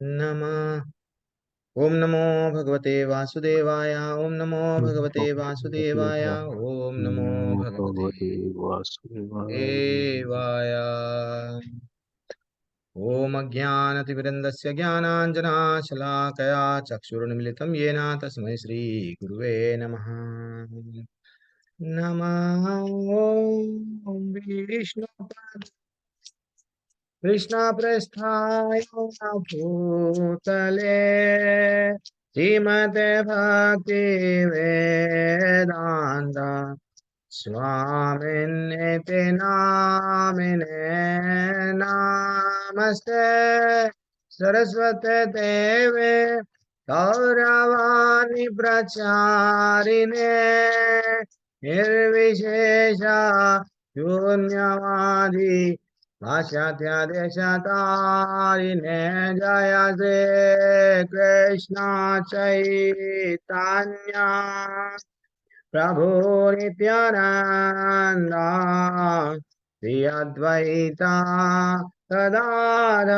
नमः। ओम नमो भगवते वासुदेवाय। ओम नमो भगवते वासुदेवाय। ओम नमो नमो भगवते भगवते वासुदेवाय। देवाय। ओम अज्ञानतिमिरन्दस्य ज्ञानाञ्जनाशलाकया चक्षुरुन्मिलितं येन तस्मै श्रीगुरुवे नमः। नमः। ॐ विष्णुपद कृष्णप्रस्थाय भूतले श्रीमते भक्ति वेदांत स्वामिन्निति नामिने नमस्ते सरस्वते देवे गौरवाणी प्रचारिणे निर्विशेष शून्यवादी पाश्चात्यादेशतारिणे जय श्री कृष्ण चैतन्य प्रभु नित्यानंद श्री अद्वैता गदाधर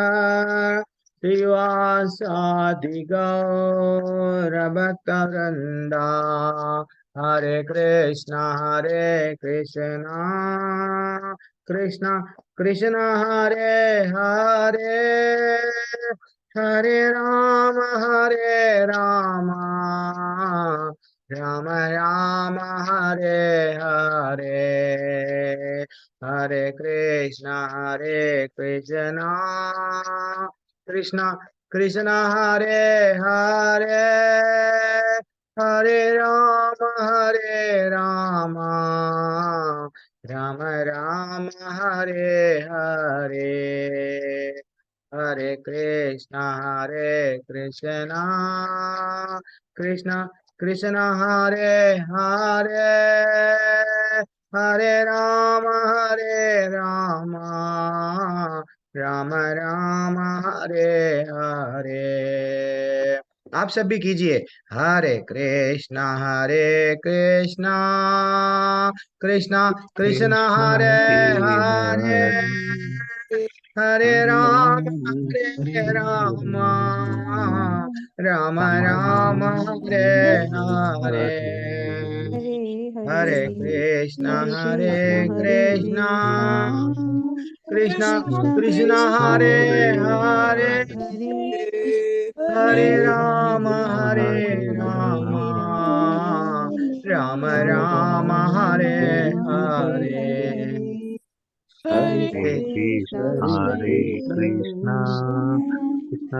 श्रीवासादि गौरभक्तवृंदा हरे कृष्णा कृष्ण कृष्ण हरे हरे हरे राम राम राम हरे हरे हरे कृष्णा कृष्ण कृष्ण हरे हरे हरे राम राम राम हरे हरे हरे कृष्णा कृष्ण कृष्ण हरे हरे हरे राम राम राम हरे हरे। आप सब भी कीजिए। हरे कृष्णा कृष्णा कृष्ण कृष्ण हरे हरे हरे हरे, हरे हरे राम राम हरे राम, राम राम राम राम हरे हरे हरे हरे। हरे हरे हरे हरे कृष्ण हरे कृष्णा कृष्ण कृष्णा कृष्ण कृष्ण कृष्ण हरे हरे हरे हरे हरे हरे राम राम राम हरे राम राम राम राम राम हरे हरे हरे हरे हरे हरे कृष्ण हरे हरे कृष्णा, कृष्ण कृष्ण कृष्ण कृष्ण हरे कृष्ण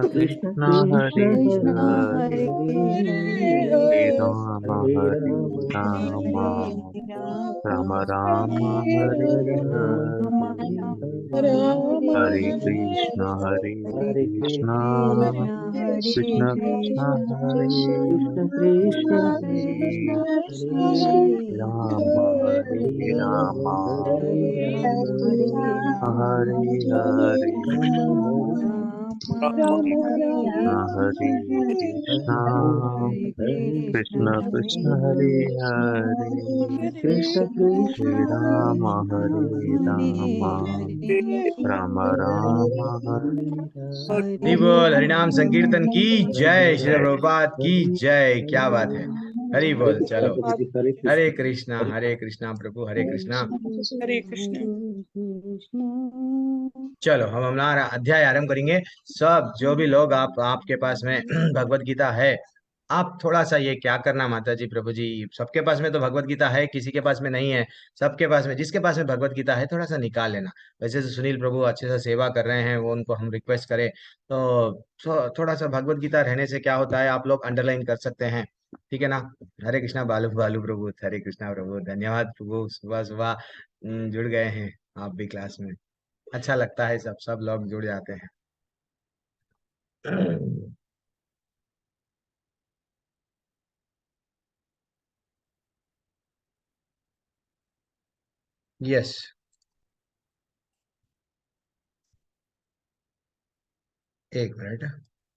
कृष्ण हरे, हरे हरे हरे हरे राम राम राम राम हरे राम हरे। राम हरे हरे कृष्णा हरे कृष्णा, कृष्ण हरे कृष्ण कृष्ण कृष्ण हरे कृष्ण हरे, कृष्ण हरे हरे राम हरे राम हरे राम हरे हरे। राम राम हरे हरे कृष्णा, हरे कृष्ण कृष्ण हरे कृष्ण हरे हरे, हरे राम हरे राम, राम राम हरि हरे बोल हरिनाम राम संकीर्तन की जय। श्री जय। प्रभुपाद की जय। क्या बात है। हरि बोल। चलो हरे कृष्णा प्रभु हरे कृष्णा। हरे कृष्ण चलो हम हमारा अध्याय आरंभ करेंगे। सब जो भी लोग आपके पास में भगवत गीता है, आप थोड़ा सा ये क्या करना माता जी प्रभु जी, सबके पास में तो भगवत गीता है, किसी के पास में नहीं है। सबके पास में, जिसके पास में भगवत गीता है थोड़ा सा निकाल लेना। वैसे तो सुनील प्रभु अच्छे से सेवा कर रहे हैं, वो उनको हम रिक्वेस्ट करें तो थोड़ा सा भगवत गीता रहने से क्या होता है, आप लोग अंडरलाइन कर सकते हैं। ठीक है ना। हरे कृष्णा बालू बालू प्रभु, हरे कृष्णा प्रभु, धन्यवाद प्रभु, सुबह सुबह जुड़ गए हैं आप भी क्लास में। अच्छा लगता है, सब सब लोग जुड़ जाते हैं। यस। एक मिनट।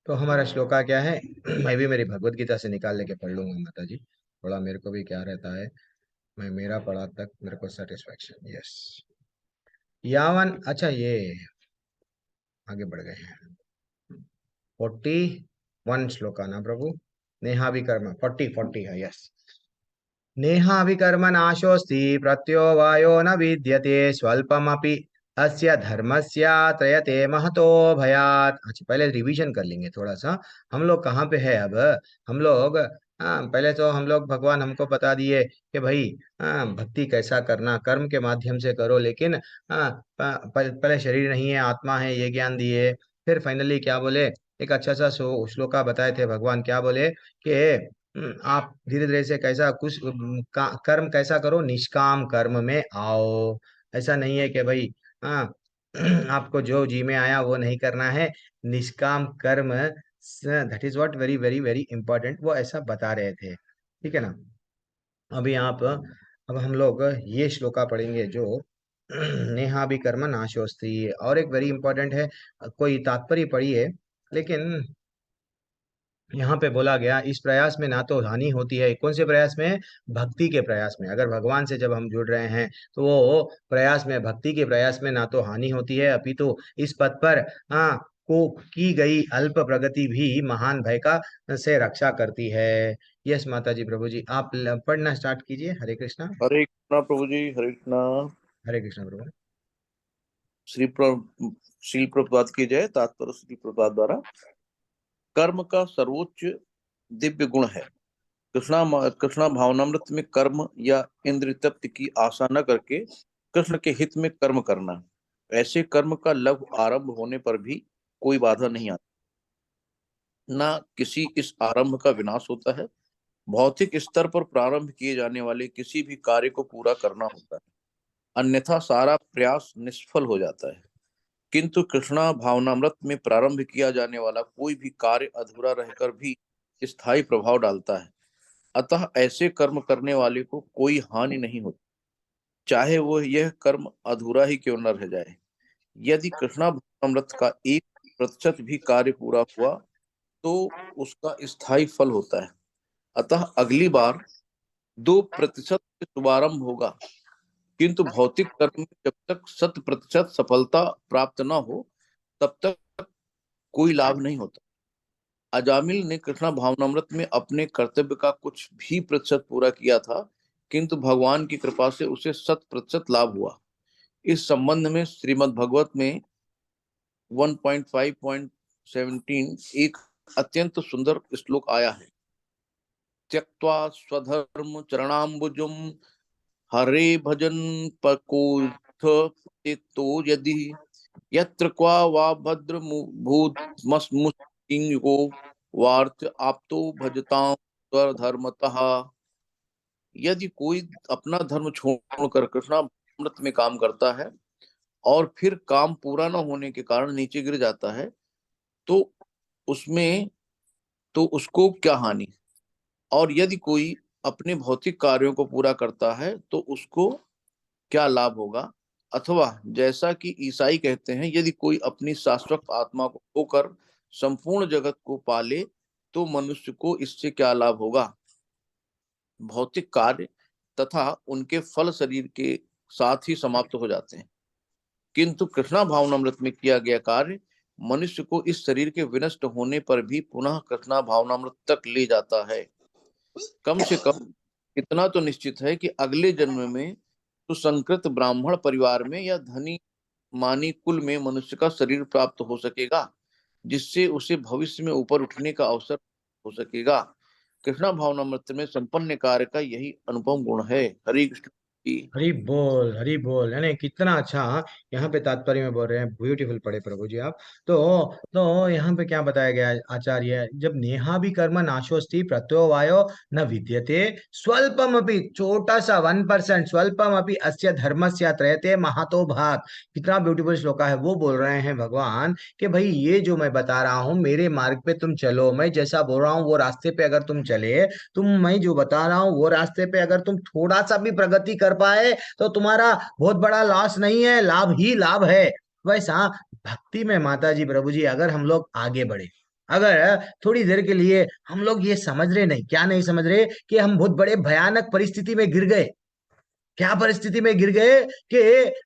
तो हमारा श्लोका क्या है? मैं भी मेरी भगवत गीता से निकाल लेके पढ़ लूंगा माता जी। थोड़ा मेरे को भी क्या रहता है, मैं मेरा पढ़ा तक मेरे को सेटिस्फेक्शन। यस। यावन, अच्छा ये आगे बढ़ गए हैं। 41 श्लोका ना प्रभु। नेहाभिकर्म 40 है, यस। नेहाभिकर्म नाशोऽस्ति प्रत्ययो वायो न विद्यते स्वल्पमपि अस्य धर्मस्य त्रयते महतो भयात्। अच्छा, पहले रिवीजन कर लेंगे थोड़ा सा। हम लोग कहाँ पे है अब? हम लोग, पहले तो हम लोग, भगवान हमको बता दिए कि भाई, भक्ति कैसा करना, कर्म के माध्यम से करो, लेकिन पहले शरीर नहीं है आत्मा है, ये ज्ञान दिए। फिर फाइनली क्या बोले? एक अच्छा सा श्लोका बताए थे भगवान, क्या बोले कि आप धीरे धीरे से कैसा कुछ कर्म कैसा करो, निष्काम कर्म में आओ। ऐसा नहीं है कि भाई, हाँ, आपको जो जी में आया वो नहीं करना है। निष्काम कर्म, that is what very very very important, वो ऐसा बता रहे थे। ठीक है ना? अभी आप, अब हम लोग ये श्लोका पढ़ेंगे जो नेहा भी कर्म नाशोस्ती, और एक वेरी इंपॉर्टेंट है। कोई तात्पर्य पढ़िए, लेकिन यहाँ पे बोला गया इस प्रयास में ना तो हानि होती है। कौन से प्रयास में? भक्ति के प्रयास में। अगर भगवान से जब हम जुड़ रहे हैं तो वो प्रयास में, भक्ति के प्रयास में ना तो हानि होती है, अपितु इस पद पर, हाँ, को की गई अल्प प्रगति भी महान भय का से रक्षा करती है। यस माता जी, प्रभु जी, आप पढ़ना स्टार्ट कीजिए। हरे कृष्णा। हरे कृष्णा प्रभु जी, हरे कृष्णा। हरे कृष्णा प्रभु। श्री श्री प्रभुपाद की जय। तात्पर्य श्री प्रभुपाद द्वारा। कर्म का सर्वोच्च दिव्य गुण है कृष्णा भावनामृत में कर्म या इंद्रिय तृप्ति की आशा न करके कृष्ण के हित में कर्म करना। ऐसे कर्म का लघु आरंभ होने पर भी कोई बाधा नहीं आती, ना किसी इस आरंभ का विनाश होता है। भौतिक स्तर पर प्रारंभ किए जाने वाले किसी भी कार्य को पूरा करना होता है, अन्यथा सारा प्रयास निष्फल हो जाता है। किंतु कृष्णा भावनामृत में प्रारंभ किया जाने वाला कोई भी कार्य अधूरा रहकर भी स्थायी प्रभाव डालता है। अतः ऐसे कर्म करने वाले को कोई हानि नहीं होती, चाहे वो यह कर्म अधूरा ही क्यों न रह जाए। यदि कृष्णा भावनामृत का 1% भी कार्य पूरा हुआ तो उसका स्थायी फल होता है। अतः अगली बार 2% से शुभारंभ होगा, किंतु भौतिक कर्म में जब तक 100% सफलता प्राप्त न हो तब तक कोई लाभ नहीं होता। अजामिल ने कृष्णा भावनामृत में अपने कर्तव्य का कुछ भी प्रतिशत पूरा किया था, किंतु भगवान की कृपा से उसे 100% लाभ हुआ। इस संबंध में श्रीमद् भगवत में 1.5.17 एक अत्यंत सुंदर श्लोक आया है। त्यक्त्वा स्वधर्म चरणाम्बुजम हरे भजन पकोथ तो यदि यत्र क्वा वा भद्र भूत मस्मुस्तिंगो वार्थ आप्तो भजतां स्वधर्मतः। यदि कोई अपना धर्म छोड़कर कृष्णामृत में काम करता है और फिर काम पूरा न होने के कारण नीचे गिर जाता है तो उसमें तो उसको क्या हानि। और यदि कोई अपने भौतिक कार्यों को पूरा करता है तो उसको क्या लाभ होगा। अथवा जैसा कि ईसाई कहते हैं, यदि कोई अपनी शाश्वत आत्मा को खोकर संपूर्ण जगत को पाले तो मनुष्य को इससे क्या लाभ होगा। भौतिक कार्य तथा उनके फल शरीर के साथ ही समाप्त हो जाते हैं, किंतु कृष्णा भावनामृत में किया गया कार्य मनुष्य को इस शरीर के विनष्ट होने पर भी पुनः कृष्णा भावनामृत तक ले जाता है। कम से कम इतना तो निश्चित है कि अगले जन्म में सुसंकृत ब्राह्मण परिवार में या धनी मानी कुल में मनुष्य का शरीर प्राप्त हो सकेगा, जिससे उसे भविष्य में ऊपर उठने का अवसर हो सकेगा। कृष्णा भावनामृत में संपन्न कार्य का यही अनुपम गुण है। हरे कृष्ण की। हरी बोल, हरी बोल, यानी कितना अच्छा यहाँ पे तात्पर्य में बोल रहे हैं। ब्यूटीफुल पढ़े प्रभु जी आप। तो यहाँ पे क्या बताया गया है आचार्य? जब नेहा भी कर्म नाशोस्ति प्रत्यो वायो न विद्यते स्वल्पम अपि, छोटा सा 1%, स्वल्पम अपि अस्य धर्मस्य त्रयते महातो भाग। कितना ब्यूटीफुल श्लोका है। वो बोल रहे हैं भगवान कि भाई ये जो मैं बता रहा हूँ, मेरे मार्ग पे तुम चलो, मैं जैसा बोल रहा हूँ वो रास्ते पे अगर तुम चले, मैं जो बता रहा हूँ वो रास्ते पे अगर तुम थोड़ा सा भी प्रगति कर पाए तो तुम्हारा बहुत बड़ा लॉस नहीं है, लाभ ही लाभ है। वैसा भक्ति में माता जी, प्रभु जी, अगर हम लोग आगे बढ़े, अगर थोड़ी देर के लिए हम लोग ये समझ रहे, नहीं क्या नहीं समझ रहे कि हम बहुत बड़े भयानक परिस्थिति में गिर गए, क्या परिस्थिति में गिर गए कि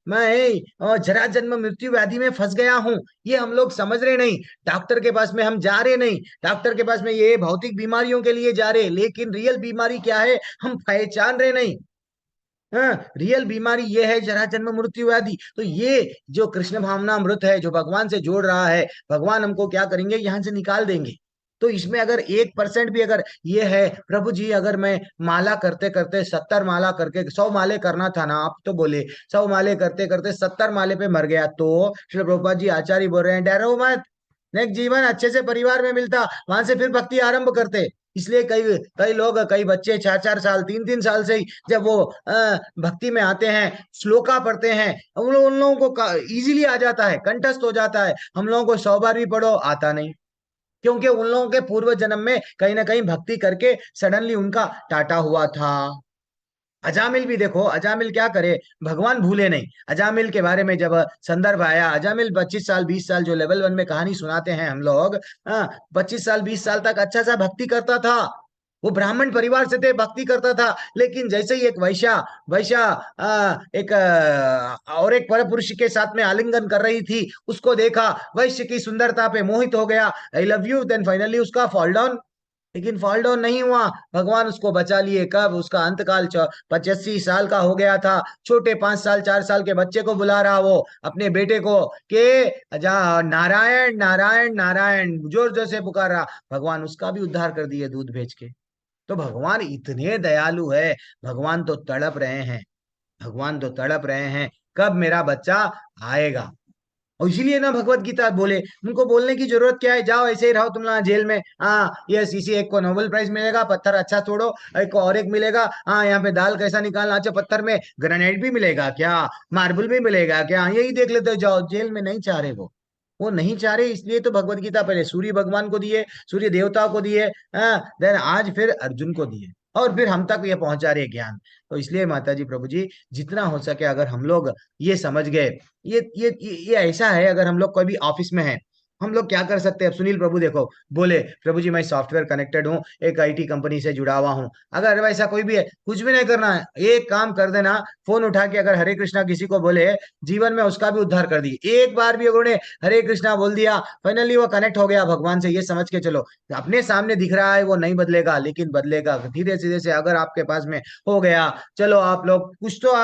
मैं जरा जन्म मृत्यु व्याधि में फंस गया हूं। ये हम लोग समझ रहे नहीं। डॉक्टर के पास में हम जा रहे नहीं, डॉक्टर के पास में ये भौतिक बीमारियों के लिए जा रहे, लेकिन रियल बीमारी क्या है हम पहचान रहे नहीं। हाँ, रियल बीमारी ये है जरा जन्म मृत्यु व्याधि। तो ये जो कृष्ण भावनामृत है जो भगवान से जोड़ रहा है, भगवान हमको क्या करेंगे, यहां से निकाल देंगे। तो इसमें अगर 1% भी अगर ये है, प्रभु जी अगर मैं माला करते करते 70 माला करके 100 माले करना था ना, आप तो बोले 100 माले करते करते 70 माले पे मर गया, तो श्री प्रभुपाद जी आचार्य बोल रहे हैं डरो मत, नेक्स्ट जीवन अच्छे से परिवार में मिलता, वहां से फिर भक्ति आरंभ करते। इसलिए कई कई लोग, कई बच्चे 4 4 साल 3 3 साल से ही जब वो भक्ति में आते हैं, श्लोका पढ़ते हैं, उन लोगों को इजीली आ जाता है, कंठस्थ हो जाता है। हम लोगों को 100 बार भी पढ़ो आता नहीं, क्योंकि उन लोगों के पूर्व जन्म में कहीं ना कहीं भक्ति करके सडनली उनका टाटा हुआ था। अजामिल भी देखो, अजामिल क्या करे, भगवान भूले नहीं। अजामिल के बारे में जब संदर्भ आया, अजामिल 25 साल 20 साल, जो लेवल 1 में कहानी सुनाते हैं हम लोग, 25 साल 20 साल तक अच्छा सा भक्ति करता था। वो ब्राह्मण परिवार से थे, भक्ति करता था, लेकिन जैसे ही एक वैश्या वैश्या एक और एक पर पुरुष के साथ में आलिंगन कर रही थी, उसको देखा, वैश्य की सुंदरता पे मोहित हो गया, I love you, then finally उसका फॉल डाउन। लेकिन फॉल डाउन नहीं हुआ, भगवान उसको बचा लिए। कब? उसका अंतकाल 85 साल का हो गया था। छोटे 5 साल 4 साल के बच्चे को बुला रहा वो अपने बेटे को, के जा नारायण नारायण नारायण जोर जोर से पुकार रहा। भगवान उसका भी उद्धार कर दिए दूध भेज के। तो भगवान इतने दयालु है, भगवान तो तड़प रहे हैं, भगवान तो तड़प रहे हैं, कब मेरा बच्चा आएगा। और इसीलिए ना भगवत गीता बोले, उनको बोलने की जरूरत क्या है, जाओ ऐसे ही रहो तुम लोग जेल में। हाँ यस, इसी एक को नोबेल प्राइज मिलेगा, पत्थर अच्छा तोड़ो, एक को और एक मिलेगा। हाँ यहाँ पे दाल कैसा निकालना, अच्छा पत्थर में ग्रेनाइट भी मिलेगा क्या, मार्बल भी मिलेगा क्या, यही देख लेते हो, जाओ। जेल में नहीं चाह रहे वो नहीं चाह रहे, इसलिए तो भगवत गीता पहले सूर्य भगवान को दिए, सूर्य देवता को दिए, देन आज फिर अर्जुन को दिए, और फिर हम तक ये पहुंचा रहे ज्ञान। तो इसलिए माता जी प्रभु जी, जितना हो सके अगर हम लोग ये समझ गए, ये ऐसा है, अगर हम लोग कोई भी ऑफिस में है, हम लोग क्या कर सकते हैं। अब सुनील प्रभु देखो बोले, प्रभु जी मैं सॉफ्टवेयर कनेक्टेड हूँ, एक आईटी कंपनी से जुड़ा हुआ हूँ। अगर वैसा कोई भी है, कुछ भी नहीं करना है, एक काम कर देना, फोन उठा के अगर हरे कृष्णा किसी को बोले, जीवन में उसका भी उद्धार कर दिए। एक बार भी अगर उन्हें हरे कृष्णा बोल दिया, फाइनली वो कनेक्ट हो गया भगवान से, ये समझ के चलो। अपने सामने दिख रहा है वो नहीं बदलेगा, लेकिन बदलेगा धीरे धीरे से। अगर आपके पास में हो गया, चलो आप लोग कुछ तो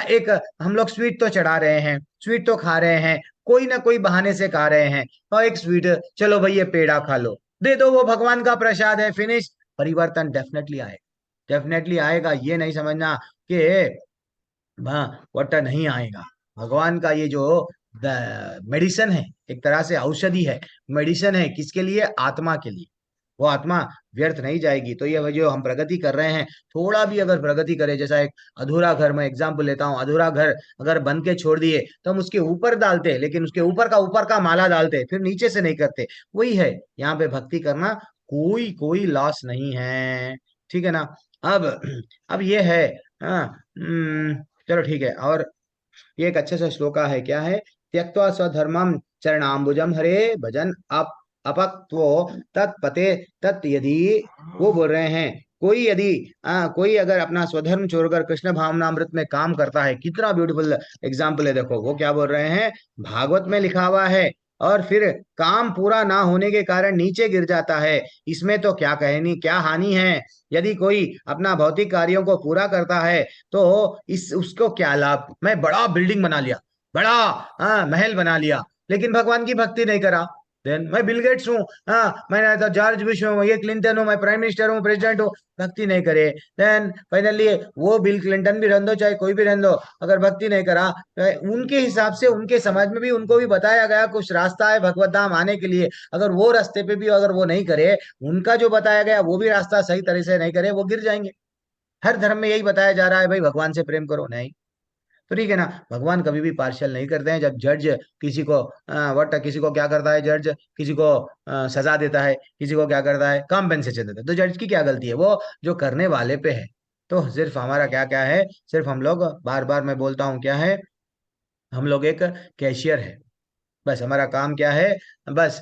एक, हम लोग स्वीट तो चढ़ा रहे हैं, स्वीट तो खा रहे हैं, कोई ना कोई बहाने से खा रहे हैं, और एक स्वीट, चलो भाई ये पेड़ा खा लो, दे दो, वो भगवान का प्रसाद है, फिनिश। परिवर्तन डेफिनेटली आएगा, डेफिनेटली आएगा। ये नहीं समझना कि वट नहीं आएगा। भगवान का ये जो मेडिसिन है, एक तरह से औषधि है, मेडिसिन है, किसके लिए? आत्मा के लिए। वो आत्मा व्यर्थ नहीं जाएगी। तो ये जो हम प्रगति कर रहे हैं, थोड़ा भी अगर प्रगति करें, जैसा एक अधूरा घर, मैं एग्जाम्पल लेता हूँ, अधूरा घर अगर बन के छोड़ दिए तो हम उसके ऊपर डालते हैं, लेकिन उसके ऊपर का माला डालते हैं, फिर नीचे से नहीं करते। वही है यहाँ पे भक्ति करना, कोई कोई लॉस नहीं है, ठीक है ना। अब अब ये है, हाँ, चलो ठीक है। और ये एक अच्छे से श्लोका है, क्या है? त्यक्त्वा स्वधर्मम चरणाम्बुजम हरे भजन अप अपक्वो तत्पते तत् यदि, वो बोल रहे हैं, कोई यदि कोई अगर अपना स्वधर्म छोड़कर कृष्ण भावनामृत में काम करता है, कितना ब्यूटीफुल एग्जाम्पल है। देखो वो क्या बोल रहे हैं, भागवत में लिखा हुआ है, और फिर काम पूरा ना होने के कारण नीचे गिर जाता है, इसमें तो क्या कहनी, क्या हानि है। यदि कोई अपना भौतिक कार्यों को पूरा करता है, तो इस उसको क्या लाभ। मैं बड़ा बिल्डिंग बना लिया, बड़ा महल बना लिया, लेकिन भगवान की भक्ति नहीं करा। देन मैं बिल गेट्स हूँ, मैं तो जॉर्ज बुश हूँ, ये क्लिंटन हूँ, मैं प्राइम मिनिस्टर हूँ, प्रेसिडेंट हूँ, भक्ति नहीं करे, देन फाइनली वो बिल क्लिंटन भी रहने दो, चाहे कोई भी रहने दो, अगर भक्ति नहीं करा, उनके हिसाब से उनके समाज में भी उनको भी बताया गया कुछ रास्ता है भगवत धाम आने के लिए, अगर वो रास्ते पे भी अगर वो नहीं करे, उनका जो बताया गया वो भी रास्ता सही तरह से नहीं करे, वो गिर जाएंगे। हर धर्म में यही बताया जा रहा है, भाई भगवान से प्रेम करो, नहीं तो ठीक है ना। भगवान कभी भी पार्शियल नहीं करते हैं। जब जज किसी को वट किसी को क्या करता है, जज किसी को सजा देता है, किसी को क्या करता है, कॉम्पेंसेशन देता है, तो जज की क्या गलती है, वो जो करने वाले पे है। तो सिर्फ हमारा क्या क्या है, सिर्फ हम लोग, बार बार मैं बोलता हूँ क्या है, हम लोग एक कैशियर है, बस हमारा काम क्या है, बस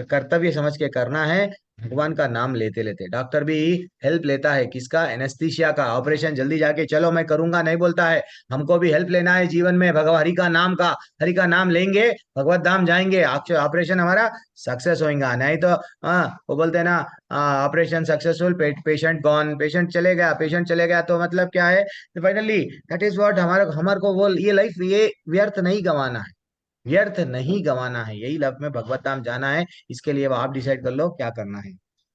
कर्तव्य समझ के करना है, भगवान का नाम लेते लेते। डॉक्टर भी हेल्प लेता है किसका? एनेस्थीसिया का। ऑपरेशन जल्दी जाके चलो मैं करूंगा नहीं बोलता है, हमको भी हेल्प लेना है जीवन में भगवान हरि का नाम का। हरि का नाम लेंगे, भगवत धाम जाएंगे, ऑपरेशन हमारा सक्सेस होगा। नहीं तो वो बोलते हैं ना, operation successful, patient gone, patient चले गया तो मतलब क्या है? फाइनली दैट इज व्हाट हमारे हमारे को वो ये लाइफ ये व्यर्थ नहीं गंवाना है, व्यर्थ नहीं गंवाना है, यही लव में भगवत धाम जाना है। इसके लिए अब आप डिसाइड कर लो क्या करना है।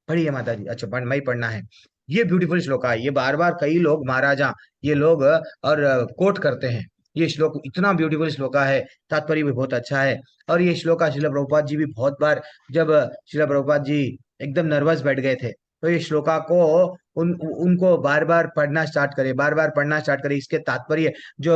पढ़िए माता जी। अच्छा मैं ही पढ़ना है। ये ब्यूटीफुल श्लोक है, ये बार बार कई लोग महाराजा ये लोग और कोट करते हैं। ये श्लोक इतना ब्यूटीफुल श्लोक है, तात्पर्य भी बहुत अच्छा है। और ये श्लोक शिला प्रभुपाद जी भी बहुत बार, जब शिला प्रभुपाद जी एकदम नर्वस बैठ गए थे तो ये श्लोका को उनको बार बार पढ़ना स्टार्ट करे, बार बार पढ़ना स्टार्ट करे। इसके तात्पर्य जो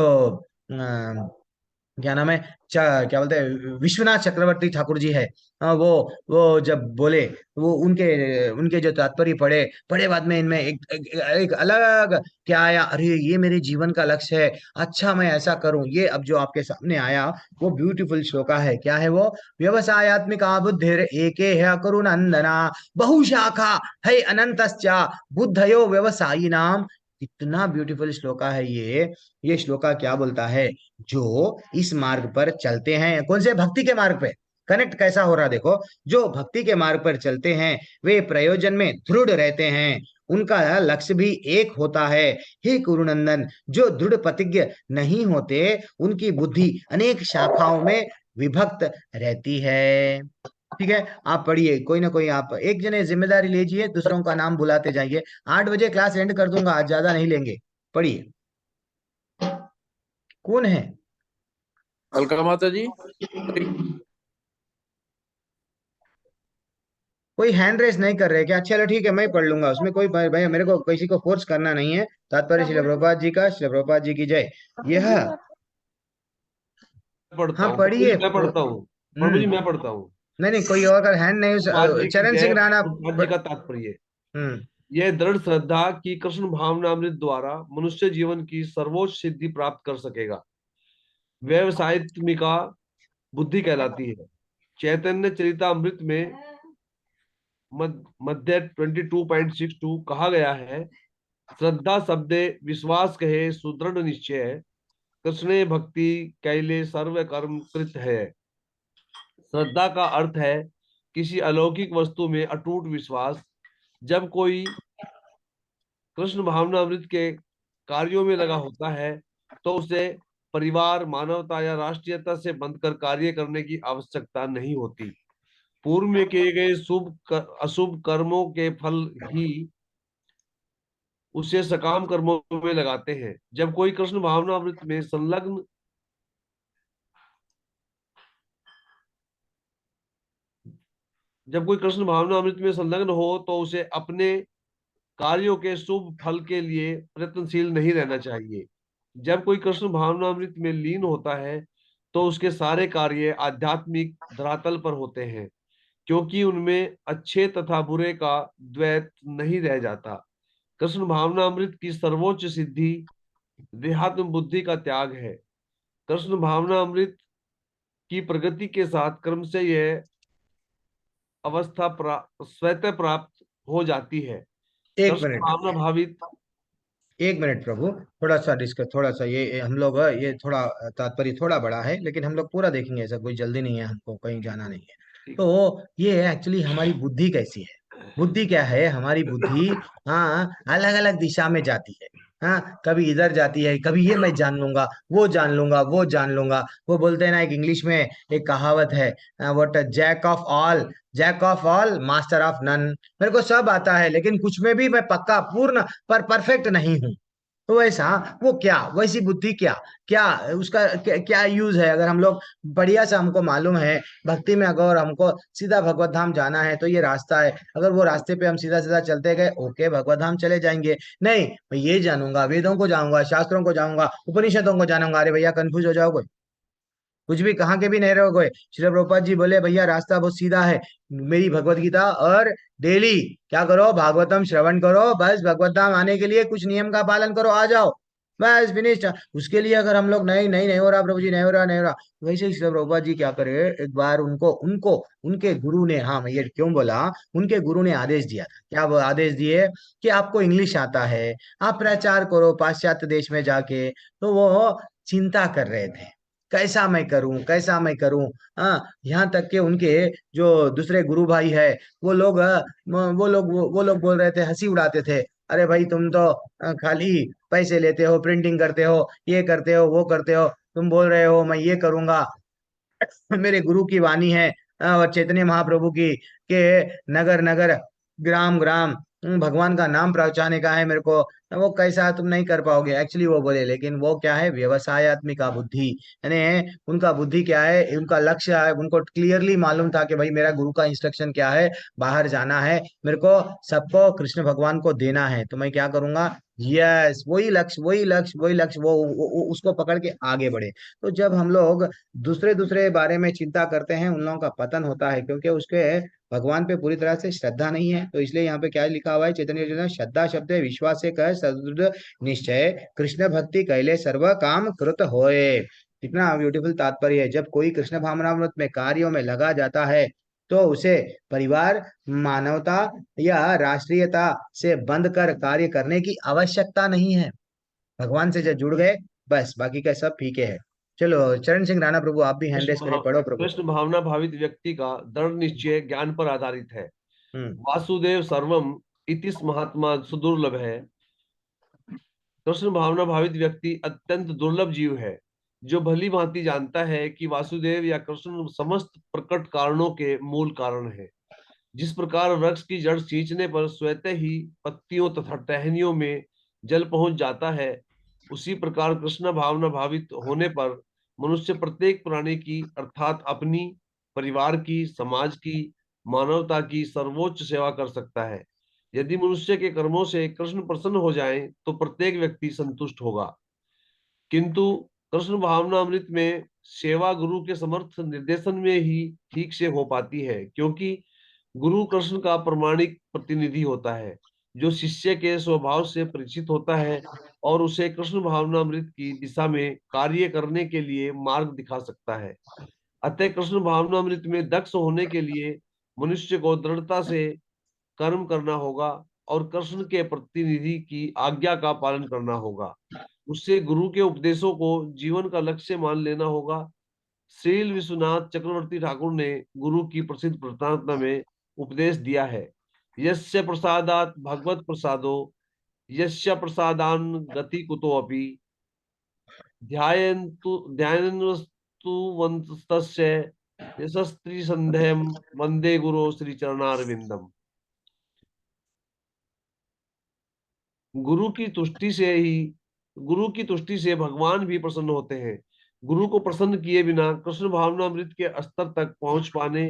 क्या नाम है, क्या बोलते हैं, विश्वनाथ चक्रवर्ती ठाकुर जी है। वो जब बोले, वो उनके उनके जो तात्पर्य पढ़े पढ़े बाद में इनमें एक अलग क्या आया, अरे ये मेरे जीवन का लक्ष्य है, अच्छा मैं ऐसा करूं। ये अब जो आपके सामने आया वो ब्यूटीफुल श्लोका है। क्या है वो? व्यवसायत्मिका बुद्धिर एके है अकुरु नंदना, बहुशाखा है अनंतश्चा बुद्धयो व्यवसायी नाम। इतना ब्यूटीफुल श्लोका है ये श्लोका क्या बोलता है? जो इस मार्ग पर चलते हैं, कौन से? भक्ति के मार्ग पे। कनेक्ट कैसा हो रहा देखो, जो भक्ति के मार्ग पर चलते हैं वे प्रयोजन में दृढ़ रहते हैं, उनका लक्ष्य भी एक होता है। हे कुरुनंदन, जो दृढ़ प्रतिज्ञ नहीं होते उनकी बुद्धि अनेक शाखाओं में विभक्त रहती है। ठीक है, आप पढ़िए, कोई ना कोई आप एक जने जिम्मेदारी लीजिए, दूसरों का नाम बुलाते जाइए। 8 बजे क्लास एंड कर दूंगा, आज ज्यादा नहीं लेंगे। पढ़िए। कौन है? अलका माता जी। कोई हैंड रेस नहीं कर रहे क्या? चलो ठीक है, मैं पढ़ लूंगा, उसमें कोई भाई मेरे को किसी को फोर्स करना नहीं है। तात्पर्य श्रील प्रभुपाद जी का, श्रील प्रभुपाद जी की जय। यह पढ़ता हाँ हूँ प्रभु जी, पढ़िए। मैं पढ़ता हूँ। प्रभु जी मैं पढ़ता हूँ। नहीं नहीं, कोई और अगर हैंड नहीं प्रभुपाद जी की चरण जय। सिंह राणा प्रभुपाद जी का तात्पर्य, हम्म। यह दृढ़ श्रद्धा कि कृष्ण भावनामृत द्वारा मनुष्य जीवन की सर्वोच्च सिद्धि प्राप्त कर सकेगा, व्यवसायत्मिका बुद्धि कहलाती है। चैतन्य चरितामृत में मध्य 22.62 कहा गया है, श्रद्धा शब्दे विश्वास कहे सुदृढ़ निश्चय, कृष्णे भक्ति कैले सर्व कर्म कृत है। श्रद्धा का अर्थ है किसी अलौकिक वस्तु में अटूट विश्वास। जब कोई कृष्ण भावनामृत के कार्यों में लगा होता है तो उसे परिवार, मानवता या राष्ट्रीयता से बंधकर कार्य करने की आवश्यकता नहीं होती। पूर्व में किए गए अशुभ कर्मों के फल ही उसे सकाम कर्मों में लगाते हैं। जब कोई कृष्ण भावनामृत में संलग्न हो तो उसे अपने कार्यों के शुभ फल के लिए प्रयत्नशील नहीं रहना चाहिए। जब कोई कृष्ण भावनामृत में लीन होता है तो उसके सारे कार्य आध्यात्मिक धरातल पर होते हैं, क्योंकि उनमें अच्छे तथा बुरे का द्वैत नहीं रह जाता। कृष्ण भावनामृत की सर्वोच्च सिद्धि देहात्म बुद्धि का त्याग है। कृष्ण भावनामृत की प्रगति के साथ क्रम से यह अवस्था स्वतः प्राप्त हो जाती है। एक कृष्ण मिनट, भावना भावित। एक मिनट प्रभु, थोड़ा सा डिस्कस, थोड़ा सा ये हम लोग ये थोड़ा तात्पर्य थोड़ा बड़ा है, लेकिन हम लोग पूरा देखेंगे, ऐसा कोई जल्दी नहीं है, हमको कहीं जाना नहीं है। ठीक तो ये एक्चुअली हमारी बुद्धि कैसी है? बुद्धि क्या है हमारी बुद्धि? हाँ, अलग अलग दिशा में जाती है। हाँ, कभी इधर जाती है, कभी ये मैं जान लूंगा, वो जान लूंगा, वो जान लूंगा। वो बोलते हैं ना, एक इंग्लिश में एक कहावत है, what, jack of all master of none. मेरे को सब आता है लेकिन कुछ में भी मैं पक्का पूर्ण पर परफेक्ट नहीं हूँ। तो वैसा वो क्या, वैसी बुद्धि क्या, क्या उसका क्या यूज है? अगर हम लोग बढ़िया से हमको मालूम है भक्ति में, अगर हमको सीधा भगवत धाम जाना है तो ये रास्ता है, अगर वो रास्ते पे हम सीधा सीधा चलते गए, ओके भगवत धाम चले जाएंगे। नहीं, मैं ये जानूंगा, वेदों को जाऊंगा, शास्त्रों को जाऊंगा, उपनिषदों को जानूंगा, अरे भैया कंफ्यूज हो जाओगे, कुछ भी कहाँ के भी नहीं रहोगे। श्री प्रभुपाद जी बोले भैया रास्ता बहुत सीधा है, मेरी भगवत गीता और डेली क्या करो, भागवतम श्रवण करो, बस भगवत धाम आने के लिए कुछ नियम का पालन करो, आ जाओ। बस फिनिश। उसके लिए अगर हम लोग नहीं नहीं नहीं हो रहा प्रभु जी, नहीं हो रहा, नहीं हो रहा, वैसे ही श्रील प्रभुपाद जी क्या करे, एक बार उनको उनको उनके गुरु ने, हाँ मैं ये क्यों बोला, उनके गुरु ने आदेश दिया था, क्या वो आदेश दिए कि आपको इंग्लिश आता है, आप प्रचार करो पाश्चात्य देश में जाके। तो वो चिंता कर रहे थे, कैसा मैं करूं, कैसा मैं करूं। हाँ, यहाँ तक के उनके जो दूसरे गुरु भाई है, वो लोग वो लोग बोल रहे थे, हंसी उड़ाते थे, अरे भाई तुम तो खाली पैसे लेते हो, प्रिंटिंग करते हो, ये करते हो, वो करते हो, तुम बोल रहे हो मैं ये करूंगा। मेरे गुरु की वाणी है और चैतन्य महाप्रभु की, के नगर नगर ग्राम ग्राम भगवान का नाम पहुंचाने का है मेरे को। वो कैसा तुम नहीं कर पाओगे, एक्चुअली वो बोले, लेकिन वो क्या है, व्यवसायत्मिका बुद्धि, यानी उनका बुद्धि क्या है, उनका लक्ष्य है, उनको क्लियरली मालूम था कि भाई मेरा गुरु का इंस्ट्रक्शन क्या है, बाहर जाना है मेरे को, सबको कृष्ण भगवान को देना है, तो मैं क्या करूंगा। यस, वही लक्ष्य, वही लक्ष्य, वही लक्ष्य, वो उसको पकड़ के आगे बढ़े। तो जब हम लोग दूसरे दूसरे बारे में चिंता करते हैं, उन लोगों का पतन होता है, क्योंकि उसके भगवान पे पूरी तरह से श्रद्धा नहीं है। तो इसलिए यहाँ पे क्या लिखा हुआ है, चैतन्य चैतन्य श्रद्धा शब्द है, विश्वास से कह सदृढ़ निश्चय, कृष्ण भक्ति कैले सर्व काम कृत होए। कितना ब्यूटीफुल तात्पर्य है, जब कोई कृष्ण भावनामृत में कार्यों में लगा जाता है, तो उसे परिवार, मानवता या राष्ट्रीयता से बंध कर कार्य करने की आवश्यकता नहीं है। भगवान से जब जुड़ गए, बस बाकी का सब फीके है। चलो चरण सिंह राणा प्रभु, आप भी हैंड रेस करिए, पढ़ो प्रभु। कृष्ण भावना भावित व्यक्ति का दृढ़ निश्चय ज्ञान पर आधारित है। हम्म। वासुदेव सर्वम इतिस महात्मा सुदुर्लभ है। कृष्ण भावना भावित व्यक्ति अत्यंत दुर्लभ जीव है, जो भली भांति जानता है कि वासुदेव या कृष्ण समस्त प्रकट कारणों के मूल कारण है। जिस प्रकार वृक्ष की जड़ सींचने पर स्वतः ही पत्तियों तथा टहनियों में जल पहुंच जाता है, उसी प्रकार कृष्ण भावना भावित होने पर मनुष्य प्रत्येक प्राणी की अर्थात अपनी, परिवार की, समाज की, मानवता की सर्वोच्च सेवा कर सकता है। यदि मनुष्य के कर्मों से कृष्ण प्रसन्न हो जाए तो प्रत्येक व्यक्ति संतुष्ट होगा। किंतु कृष्ण भावनामृत में सेवा गुरु के समर्थ निर्देशन में ही ठीक से हो पाती है, क्योंकि गुरु कृष्ण का प्रमाणिक प्रतिनिधि होता है, जो शिष्य के स्वभाव से परिचित होता है और उसे कृष्ण भावनामृत की दिशा में कार्य करने के लिए मार्ग दिखा सकता है। अतः कृष्ण भावनामृत में दक्ष होने के लिए मनुष्य को दृढ़ता से कर्म करना होगा और कृष्ण के प्रतिनिधि की आज्ञा का पालन करना होगा। उससे गुरु के उपदेशों को जीवन का लक्ष्य मान लेना होगा। श्रील विश्वनाथ चक्रवर्ती ठाकुर ने गुरु की प्रसिद्ध प्रार्थना में उपदेश दिया है, यस्य प्रसादात भगवत प्रसादो, यस्य प्रसादान गति कुतो अपि, ध्यायन्तु वन्तस्य यशस्त्री संध्यम वंदे गुरु श्री चरणारविंदम। गुरु की तुष्टि से ही गुरु की तुष्टि से भगवान भी प्रसन्न होते हैं। गुरु को प्रसन्न किए बिना कृष्ण भावनामृत के स्तर तक पहुंच पाने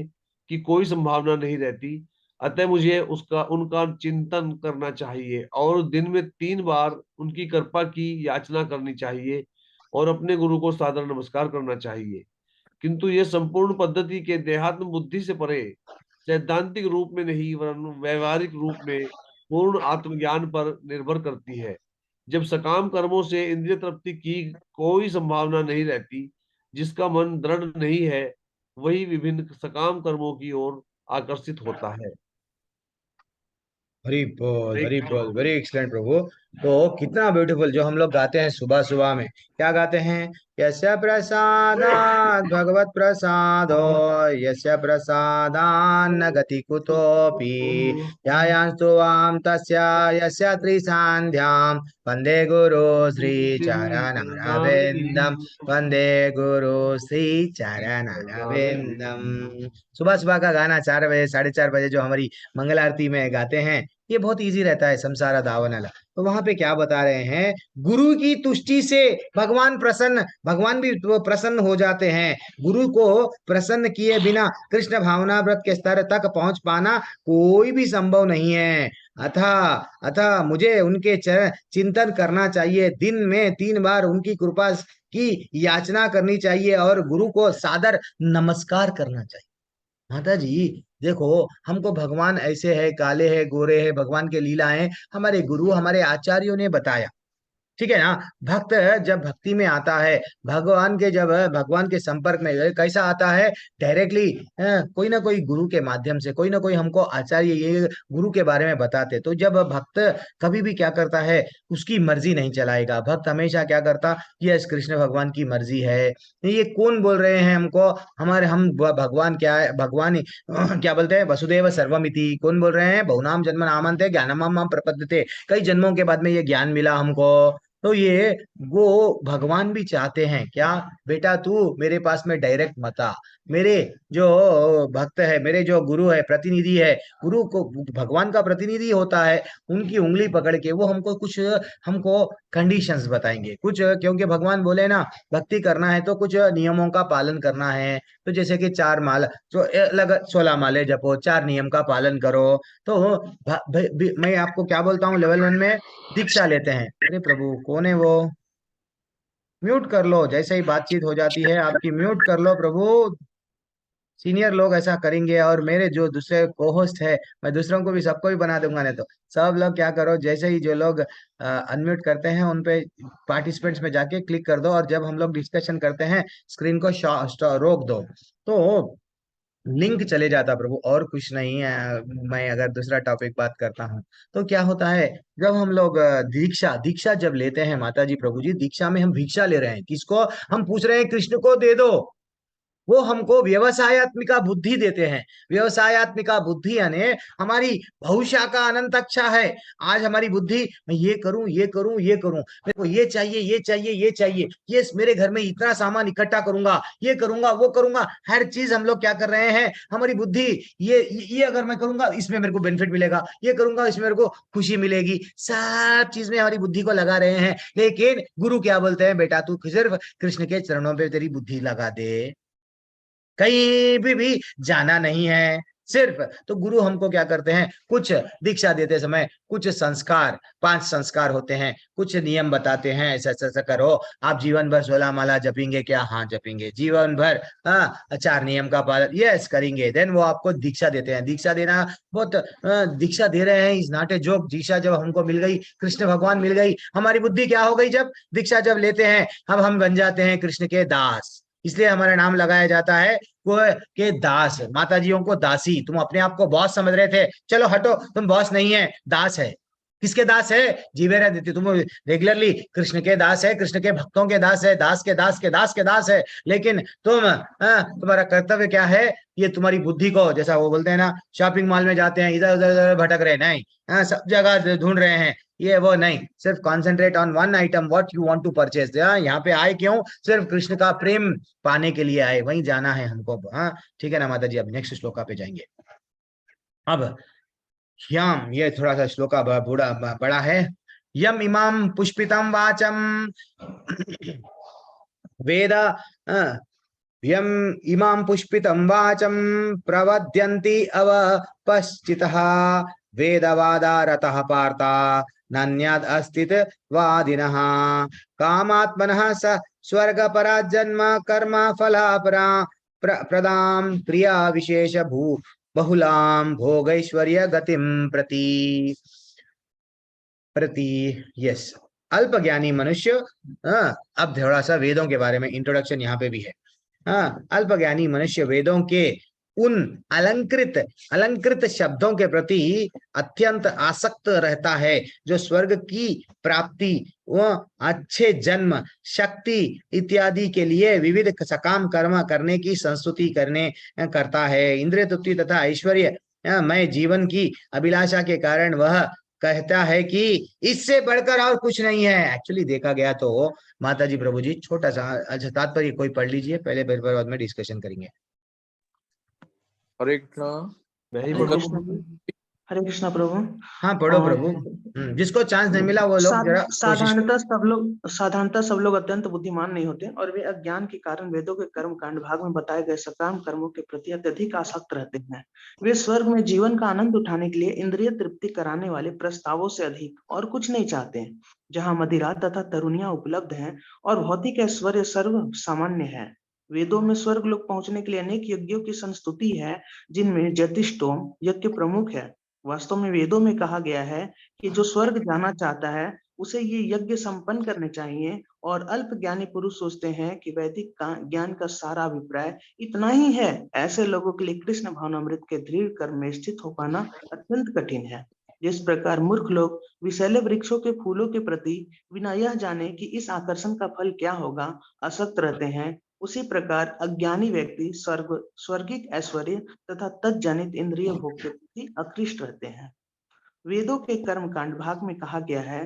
की कोई संभावना नहीं रहती। अतः मुझे उसका उनका चिंतन करना चाहिए और दिन में 3 बार उनकी कृपा की याचना करनी चाहिए और अपने गुरु को सादर नमस्कार करना चाहिए। किंतु यह संपूर्ण पद्धति के देहात्म बुद्धि से परे, सैद्धांतिक रूप में नहीं वरन व्यवहारिक रूप में पूर्ण आत्मज्ञान पर निर्भर करती है। जब सकाम कर्मों से इंद्रिय तृप्ति की कोई संभावना नहीं रहती, जिसका मन दृढ़ नहीं है, वही विभिन्न सकाम कर्मों की ओर आकर्षित होता है। हरी बोल, हरे हरी कृष्ण बोल, वेरी प्रभु। एक्सलेंट प्रभु। तो कितना ब्यूटीफुल जो हम लोग गाते हैं सुबह सुबह में, क्या गाते हैं, यस्य प्रसादात् भगवत प्रसादो, यस्य प्रसादान्न गति कुतोपि, ध्यायान्तु वां तस्य यस्य त्रिसान्ध्यां, वन्दे गुरु श्री चरणरविन्दं, वन्दे गुरु श्री चरणरविन्दम। सुबह सुबह का गाना 4 बजे 4:30 बजे जो हमारी मंगल आरती में गाते हैं, ये बहुत इजी रहता है, संसारा दावन वाला। तो वहां पे क्या बता रहे हैं, गुरु की तुष्टि से भगवान भी तो प्रसन्न हो जाते हैं। गुरु को प्रसन्न किए बिना कृष्ण भावनाव्रत के स्तर तक पहुंच पाना कोई भी संभव नहीं है। अथा अथा मुझे उनके चिंतन करना चाहिए, दिन में 3 बार उनकी कृपा की याचना करनी चाहिए और गुरु को सादर नमस्कार करना चाहिए। माता जी देखो, हमको भगवान ऐसे है, काले है, गोरे है, भगवान के लीला है, हमारे गुरु हमारे आचार्यों ने बताया। ठीक है ना। भक्त जब भक्ति में आता है, भगवान के संपर्क में कैसा आता है, डायरेक्टली कोई ना कोई गुरु के माध्यम से, कोई ना कोई हमको आचार्य ये गुरु के बारे में बताते। तो जब भक्त कभी भी क्या करता है, उसकी मर्जी नहीं चलाएगा। भक्त हमेशा क्या करता, यस कृष्ण भगवान की मर्जी है। ये कौन बोल रहे हैं हमको, भगवान क्या है, भगवान क्या बोलते हैं, वसुदेव सर्वमिति। कौन बोल रहे हैं, बहुनाम जन्म नामन्ते ज्ञानमं मां प्रपद्यते। कई जन्मों के बाद में ये ज्ञान मिला हमको। तो ये वो भगवान भी चाहते हैं क्या, बेटा तू मेरे पास में डायरेक्ट मत आ। मेरे जो भक्त है, मेरे जो गुरु है, प्रतिनिधि है, गुरु को भगवान का प्रतिनिधि होता है, उनकी उंगली पकड़ के वो हमको कंडीशंस बताएंगे कुछ। क्योंकि भगवान बोले ना, भक्ति करना है तो कुछ नियमों का पालन करना है। तो जैसे कि 4 माला जो अलग 16 माले जपो, 4 नियम का पालन करो। तो मैं आपको क्या बोलता हूँ, लेवल 1 में दीक्षा लेते हैं। अरे प्रभु कौन है वो, म्यूट कर लो, जैसे ही बातचीत हो जाती है आपकी म्यूट कर लो प्रभु। सीनियर लोग ऐसा करेंगे, और मेरे जो दूसरे को होस्ट है, मैं दूसरों को भी, सबको भी बना दूंगा। नहीं तो सब लोग क्या करो, जैसे ही जो लोग अनम्यूट करते हैं उन पे पार्टिसिपेंट्स में जाके क्लिक कर दो, और जब हम लोग डिस्कशन करते हैं स्क्रीन को रोक दो, तो लिंक चले जाता प्रभु, और कुछ नहीं है। मैं अगर दूसरा टॉपिक बात करता हूँ, तो क्या होता है, जब हम लोग दीक्षा दीक्षा जब लेते हैं माता जी प्रभु जी, दीक्षा में हम भिक्षा ले रहे हैं, किसको, हम पूछ रहे हैं कृष्ण को दे दो। वो हमको व्यवसायत्मिका बुद्धि देते हैं। व्यवसायत्मिका बुद्धि यानी हमारी भविष्य का अनंत अच्छा है। आज हमारी बुद्धि, मैं ये करूं ये करूं ये करूं, मेरे को ये चाहिए ये चाहिए ये चाहिए, ये मेरे घर में इतना सामान इकट्ठा करूंगा, ये करूंगा वो करूंगा, हर चीज हम लोग क्या कर रहे हैं, हमारी बुद्धि ये अगर मैं करूंगा इसमें मेरे को बेनिफिट मिलेगा, ये करूंगा इसमें मेरे को खुशी मिलेगी, सब चीज में हमारी बुद्धि को लगा रहे हैं। लेकिन गुरु क्या बोलते हैं, बेटा तू सिर्फ कृष्ण के चरणों पे तेरी बुद्धि लगा दे, कहीं भी जाना नहीं है सिर्फ। तो गुरु हमको क्या करते हैं, कुछ दीक्षा देते समय कुछ संस्कार, 5 संस्कार होते हैं, कुछ नियम बताते हैं, ऐसा ऐसा करो। आप जीवन भर 16 माला जपेंगे क्या, हाँ जपेंगे जीवन भर। हाँ 4 नियम का पालन यस करेंगे, देन वो आपको दीक्षा देते हैं। दीक्षा देना बहुत दीक्षा दे रहे हैं इज नॉट ए जोक। दीक्षा जब हमको मिल गई, कृष्ण भगवान मिल गई, हमारी बुद्धि क्या हो गई, जब दीक्षा जब लेते हैं हम बन जाते हैं कृष्ण के दास। इसलिए हमारा नाम लगाया जाता है को के दास। माताजियों को दासी, तुम अपने आप को बॉस समझ रहे थे, चलो हटो, तुम बॉस नहीं है, दास है। किसके दास है, जीवेरा देती। तुम रेगुलरली कृष्ण के दास है, कृष्ण के भक्तों के दास है, दास के दास के दास के दास है। लेकिन तुम्हारा कर्तव्य क्या है, ये तुम्हारी बुद्धि को, जैसा वो बोलते हैं ना, शॉपिंग मॉल में जाते हैं, इधर उधर उधर भटक रहे नहीं, सब जगह ढूंढ रहे हैं, ये वो नहीं, सिर्फ concentrate on one item, what you want to purchase. यहाँ पे आए क्यों, सिर्फ कृष्ण का प्रेम पाने के लिए आए, वहीं जाना है हमको। हाँ ठीक है ना माता जी। अब नेक्स्ट श्लोका पे जाएंगे। अब यम, ये थोड़ा सा श्लोका बड़ा है। यम इमाम पुष्पितम वाचम वेद यम इमाम पुष्पितम वाचम प्रवद्यन्ति अव पश्चितः वेदवादा रतः पार्था नान्याद अस्तित वादिनः कामात्मनः स स्वर्ग परा जन्म कर्म फलापरा प्रदाम प्रिया विशेष बहुलाम भोगैश्वर्य गतिम प्रति यस। अल्पज्ञानी मनुष्य, अब थोड़ा सा वेदों के बारे में इंट्रोडक्शन यहाँ पे भी है। अल्पज्ञानी मनुष्य वेदों के उन अलंकृत शब्दों के प्रति अत्यंत आसक्त रहता है, जो स्वर्ग की प्राप्ति व अच्छे जन्म, शक्ति इत्यादि के लिए विविध सकाम कर्म करने की संस्तुति करता है। इंद्रिय तृप्ति तथा ऐश्वर्य मैं जीवन की अभिलाषा के कारण वह कहता है कि इससे बढ़कर और कुछ नहीं है। एक्चुअली देखा गया तो माता जी प्रभु जी, छोटा सा अच्छा तात्पर्य कोई पढ़ लीजिए पहले, फिर बाद में डिस्कशन करेंगे। हरे कृष्णा। मैं ही हरे पढ़ कृष्णा दूं? प्रभु। हरे कृष्णा प्रभु। हाँ पढ़ो प्रभु। जिसको चांस नहीं मिला वो लोग जरा कोशिश। साधारणतः सब लोग अत्यंत बुद्धिमान नहीं होते, और वे अज्ञान के कारण वेदों के कर्म कांड भाग में बताए गए सकाम कर्मों के प्रति अत्यधिक आसक्त रहते हैं। वे स्वर्ग में जीवन का आनंद उठाने के लिए इंद्रिय तृप्ति कराने वाले प्रस्तावों से अधिक और कुछ नहीं चाहते हैं। जहाँ मदिरा तथा तरुणियां उपलब्ध हैं और भौतिक ऐश्वर्य सर्व सामान्य है। वेदों में स्वर्ग लोग पहुंचने के लिए अनेक यज्ञों की संस्तुति है, जिनमें ज्योतिष्टोम यज्ञ प्रमुख है। वास्तव में वेदों में कहा गया है कि जो स्वर्ग जाना चाहता है उसे ये यज्ञ संपन्न करने चाहिए, और अल्प ज्ञानी पुरुष सोचते हैं कि वैदिक ज्ञान का सारा अभिप्राय इतना ही है। ऐसे लोगों के लिए कृष्ण भावनामृत के दृढ़ कर्म में स्थित हो पाना अत्यंत कठिन है। जिस प्रकार मूर्ख लोग विषैले वृक्षों के फूलों के प्रति बिना यह जाने कि इस आकर्षण का फल क्या होगा आसक्त रहते हैं, उसी प्रकार अज्ञानी व्यक्ति स्वर्गिक ऐश्वर्य तथा तत्जनित इंद्रिय भोग के प्रति आकृष्ट रहते हैं। वेदों के कर्म कांड भाग में कहा गया है,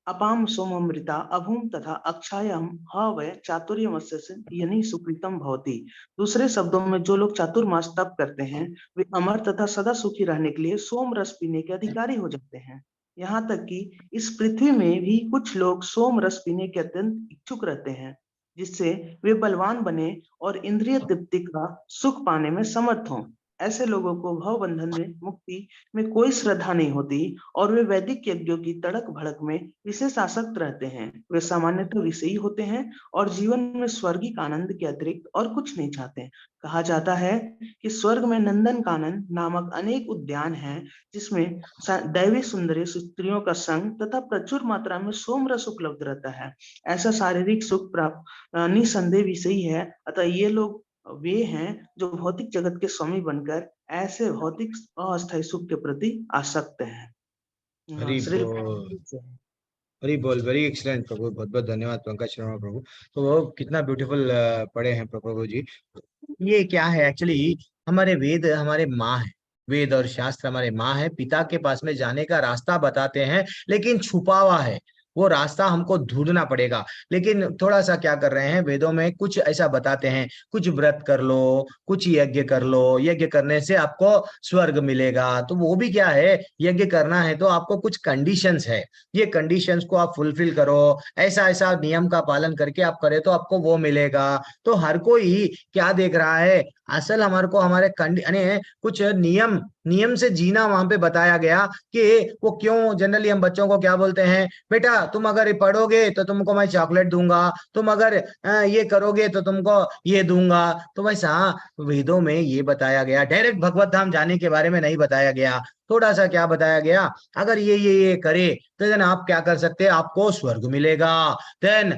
अपाम सोममृता अभूम तथा अक्षायम ह वै चातुर्यमस्य यनि सुकृतम भवति। दूसरे शब्दों में, जो लोग चातुर्मास तप करते हैं वे अमर तथा सदा सुखी रहने के लिए सोम रस पीने के अधिकारी हो जाते हैं। यहाँ तक कि इस पृथ्वी में भी कुछ लोग सोम रस पीने के अत्यंत इच्छुक रहते हैं, जिससे वे बलवान बने और इंद्रिय तृप्ति का सुख पाने में समर्थ हों। ऐसे लोगों को भव बंधन में मुक्ति में कोई श्रद्धा नहीं होती और वे वैदिक यज्ञों की तड़क भड़क में विशेष आसक्त रहते हैं। वे सामान्यतः विषयी होते हैं और जीवन में स्वर्गिक आनंद के अतिरिक्त और कुछ नहीं चाहते। कहा जाता है कि स्वर्ग में नंदन कानन नामक अनेक उद्यान हैं, जिसमें दैवी सुंदरी स्त्रियों का संग तथा प्रचुर मात्रा में सोम रस उपलब्ध रहता है। ऐसा शारीरिक सुख प्राप्त निसंदेह विषयी है। अतः ये लोग वे हैं जो भौतिक जगत के स्वामी बनकर ऐसे भौतिक अस्थायी सुख के प्रति आसक्त हैं। हरि श्री बोल, हरि बोल, वेरी एक्सलेंट प्रभु, बहुत बहुत धन्यवाद पंकज शर्मा प्रभु। तो वो कितना ब्यूटीफुल पढ़े हैं प्रभु जी। ये क्या है एक्चुअली, हमारे वेद हमारे माँ है, वेद और शास्त्र हमारे माँ है, पिता के पास में जाने का रास्ता बताते हैं, लेकिन छुपा हुआ है, वो रास्ता हमको ढूंढना पड़ेगा। लेकिन थोड़ा सा क्या कर रहे हैं, वेदों में कुछ ऐसा बताते हैं, कुछ व्रत कर लो, कुछ यज्ञ कर लो, यज्ञ करने से आपको स्वर्ग मिलेगा। तो वो भी क्या है, यज्ञ करना है तो आपको कुछ कंडीशंस है, ये कंडीशंस को आप फुलफिल करो, ऐसा ऐसा नियम का पालन करके आप करें तो आपको वो मिलेगा। तो हर कोई क्या देख रहा है, असल हमारे को हमारे कुछ नियम नियम से जीना वहां पे बताया गया कि वो क्यों। जनरली हम बच्चों को क्या बोलते हैं, बेटा तुम अगर ये पढ़ोगे तो तुमको मैं चॉकलेट दूंगा, तुम अगर ये करोगे तो तुमको ये दूंगा। तो वैसा वेदों में ये बताया गया, डायरेक्ट भगवत धाम जाने के बारे में नहीं बताया गया। थोड़ा सा क्या बताया गया, अगर ये करे तो देन आप क्या कर सकते हैं, आपको स्वर्ग मिलेगा, देन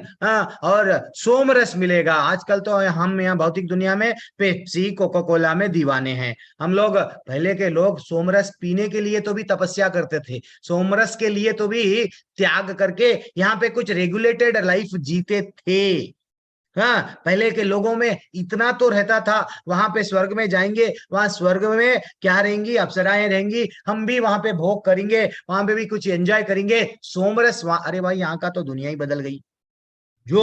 और सोमरस मिलेगा। आजकल तो हम यहाँ भौतिक दुनिया में पेप्सी कोका कोला में दीवाने हैं हम लोग। पहले के लोग सोमरस पीने के लिए तो भी तपस्या करते थे, सोमरस के लिए तो भी त्याग करके यहाँ पे कुछ रेगुलेटेड लाइफ जीते थे। हाँ, पहले के लोगों में इतना तो रहता था, वहां पे स्वर्ग में जाएंगे, वहां स्वर्ग में क्या रहेंगी, अप्सराएं रहेंगी, हम भी वहां पे भोग करेंगे, वहां पे भी कुछ एंजॉय करेंगे। सोमरस अरे भाई यहाँ का तो दुनिया ही बदल गई। जो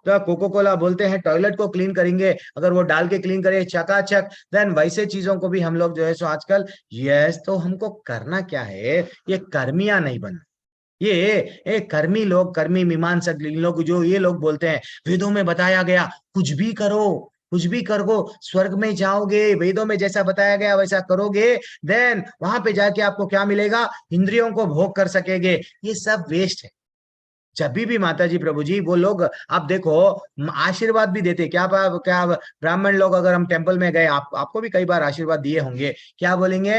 तो कोको कोला बोलते हैं टॉयलेट को क्लीन करेंगे, अगर वो डाल के क्लीन करे चकाचक, देन वैसे चीजों को भी हम लोग जो है सो आजकल, यस तो हमको करना क्या है, ये कर्मिया नहीं बनना। ये कर्मी लोग, कर्मी मीमांसक लोग, जो ये लोग बोलते हैं वेदों में बताया गया कुछ भी करो, कुछ भी करो स्वर्ग में जाओगे, वेदों में जैसा बताया गया वैसा करोगे, देन वहां पे जाके आपको क्या मिलेगा, इंद्रियों को भोग कर सकेंगे। ये सब वेस्ट है। जब भी माता जी प्रभु जी वो लोग, आप देखो आशीर्वाद भी देते क्या, क्या ब्राह्मण लोग अगर हम टेम्पल में गए, आपको भी कई बार आशीर्वाद दिए होंगे, क्या बोलेंगे,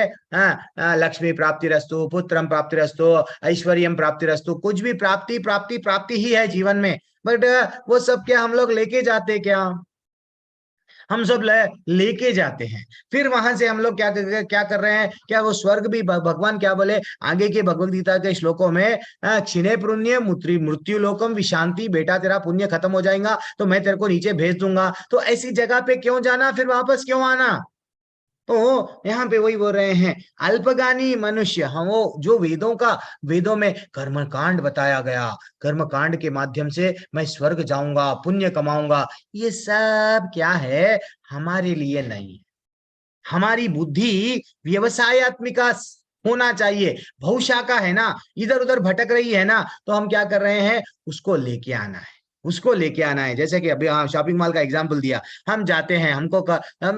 लक्ष्मी प्राप्ति रस्तु, पुत्रम प्राप्ति रस्तु, ऐश्वर्यम प्राप्ति रस्तु, कुछ भी प्राप्ति प्राप्ति प्राप्ति ही है जीवन में। बट वो सब क्या हम लोग लेके जाते क्या, हम सब लेके जाते हैं। फिर वहां से हम लोग क्या कर रहे हैं, क्या वो स्वर्ग भी भगवान क्या बोले आगे के भगवद गीता के श्लोकों में, क्षीणे पुण्य मृत्यु लोकम विशांति, बेटा तेरा पुण्य खत्म हो जाएगा तो मैं तेरे को नीचे भेज दूंगा। तो ऐसी जगह पे क्यों जाना, फिर वापस क्यों आना। तो यहाँ पे वही बोल रहे हैं, अल्पगानी मनुष्य, हम वो जो वेदों में कर्मकांड बताया गया, कर्मकांड के माध्यम से मैं स्वर्ग जाऊंगा, पुण्य कमाऊंगा, ये सब क्या है, हमारे लिए नहीं है। हमारी बुद्धि व्यवसायत्मिका होना चाहिए। बहुशाखा है ना, इधर उधर भटक रही है ना, तो हम क्या कर रहे हैं, उसको लेके आना है, उसको लेके आना है। जैसे कि अभी शॉपिंग मॉल का एग्जांपल दिया, हम जाते हैं, हम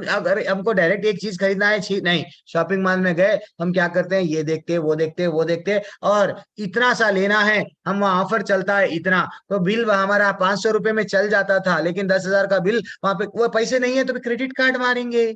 अगर हमको डायरेक्ट एक चीज खरीदना है, नहीं, शॉपिंग मॉल में गए, हम क्या करते हैं, ये देखते वो देखते वो देखते, और इतना सा लेना है, हम वहां ऑफर चलता है इतना, तो बिल हमारा 500 रुपए में चल जाता था, लेकिन 10,000 का बिल वहां पे, वो पैसे नहीं है तो क्रेडिट कार्ड मारेंगे,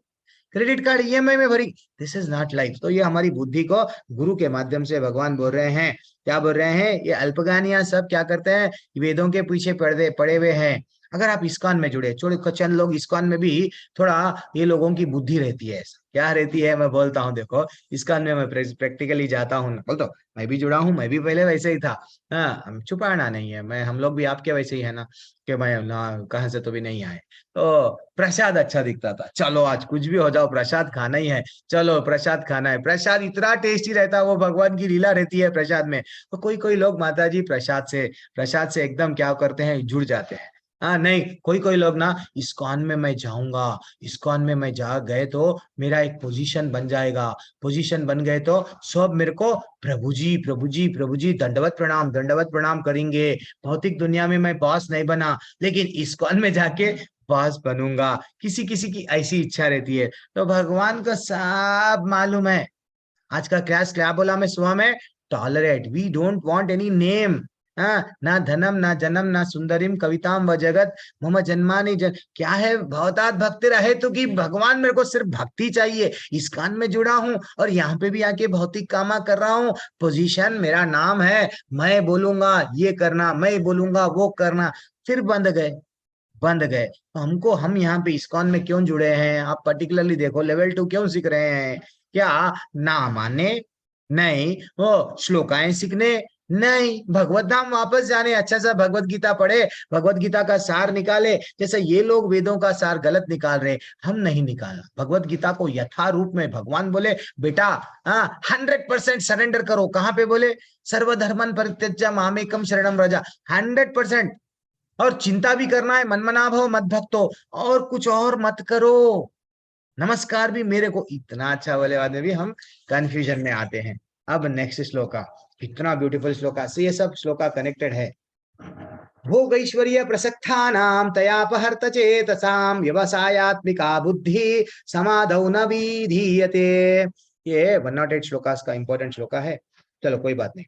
क्रेडिट कार्ड ईएमआई में भरी, दिस इज नॉट लाइफ। तो ये हमारी बुद्धि को गुरु के माध्यम से भगवान बोल रहे हैं, क्या बोल रहे हैं, ये अल्पज्ञानियां सब क्या करते हैं, वेदों के पीछे पड़े पड़े हुए हैं। अगर आप इस्कॉन में जुड़े, छोड़े चंद लोग इस्कॉन में भी थोड़ा ये लोगों की बुद्धि रहती है, ऐसा क्या रहती है, मैं बोलता हूँ देखो, इस्कॉन में मैं प्रैक्टिकली जाता हूँ, बोलता हूँ मैं भी जुड़ा हूँ, मैं भी पहले वैसे ही था। हाँ, हम छुपाना नहीं है, मैं हम लोग भी आपके वैसे ही है ना, कि मैं ना कहाँ से तो भी नहीं आए। तो प्रसाद अच्छा दिखता था, चलो आज कुछ भी हो जाओ प्रसाद खाना ही है, चलो प्रसाद खाना है। प्रसाद इतना टेस्टी रहता है, वो भगवान की लीला रहती है प्रसाद में। तो कोई कोई लोग माता जी प्रसाद से एकदम क्या करते हैं, जुड़ जाते हैं। हाँ नहीं, कोई कोई लोग ना, इस्कॉन में मैं जाऊंगा, इस्कॉन में मैं जा गए तो मेरा एक पोजीशन बन जाएगा, पोजीशन बन गए तो सब मेरे को प्रभु जी प्रभु जी प्रभु जी दंडवत प्रणाम करेंगे। भौतिक दुनिया में मैं बॉस नहीं बना, लेकिन इस्कॉन में जाके बॉस बनूंगा। किसी किसी की ऐसी इच्छा रहती है। तो भगवान को सब मालूम है। आज का क्लास क्या बोला मैं सुबह में, tolerate, we don't want any name. हाँ, ना धनम ना जन्म ना सुंदरिम कविताम व जगत मम जन्मानि जन, क्या है, भवतात भक्ति रहे तो कि भगवान मेरे को सिर्फ भक्ति चाहिए। इस कान में जुड़ा हूं और यहाँ पे भी आके भौतिक कामा कर रहा हूँ, पोजीशन मेरा नाम है, मैं बोलूंगा ये करना, मैं बोलूंगा वो करना, फिर बंद गए। तो हमको, हम यहाँ पे इस्कॉन में क्यों जुड़े हैं, आप पर्टिकुलरली देखो, लेवल 2 क्यों सीख रहे हैं, क्या ना माने, नहीं वो श्लोकाएं सीखने, नहीं भगवत धाम वापस जाने, अच्छा सा भगवत गीता पढ़े, भगवत गीता का सार निकाले। जैसे ये लोग वेदों का सार गलत निकाल रहे, हम नहीं निकालना। भगवत गीता को यथा रूप में भगवान बोले बेटा, हाँ 100% सरेंडर करो। कहाँ पे बोले, सर्वधर्मन परित्यज्य मामेकम शरणम व्रज, 100%। और चिंता भी करना है, मनमना भव मत भक्तो, और कुछ और मत करो। नमस्कार भी मेरे को, इतना अच्छा बोले बाद में भी हम कंफ्यूजन में आते हैं। अब नेक्स्ट श्लोका, कितना ब्यूटीफुल श्लोका से, ये सब श्लोका कनेक्टेड है। भोगैश्वर्य प्रसक्तानां तयापहर्त चेतसां व्यवसायात्मिका बुद्धि समाधौ न विधीयते। ये 108 श्लोकास का इंपॉर्टेंट श्लोका है। चलो कोई बात नहीं।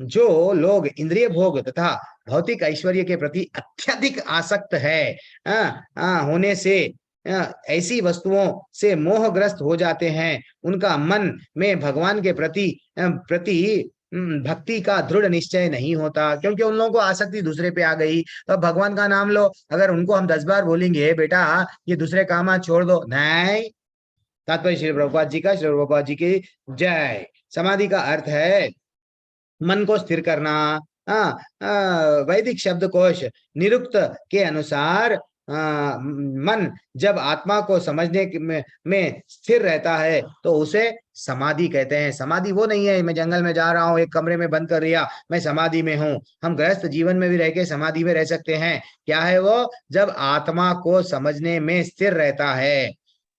जो लोग इंद्रिय भोग तथा भौतिक ऐश्वर्य के प्रति अत्यधिक आसक्त है, होने से ऐसी वस्तुओं से मोहग्रस्त हो जाते हैं, उनका मन में भगवान के प्रति भक्ति का दृढ़ निश्चय नहीं होता, क्योंकि उन लोगों को आसक्ति दूसरे पे आ गई। तो भगवान का नाम लो, अगर उनको हम 10 बार बोलेंगे बेटा ये दूसरे काम छोड़ दो, नहीं। तात्पर्य श्री प्रभुपाद जी का, श्री प्रभुपाद जी की जय। समाधि का अर्थ है मन को स्थिर करना। वैदिक शब्दकोश निरुक्त के अनुसार मन जब आत्मा को समझने में स्थिर रहता है तो उसे समाधि कहते हैं। समाधि वो नहीं है मैं जंगल में जा रहा हूँ, एक कमरे में बंद कर दिया, मैं समाधि में हूँ। हम गृहस्थ जीवन में भी रह के समाधि में रह सकते हैं। क्या है वो, जब आत्मा को समझने में स्थिर रहता है।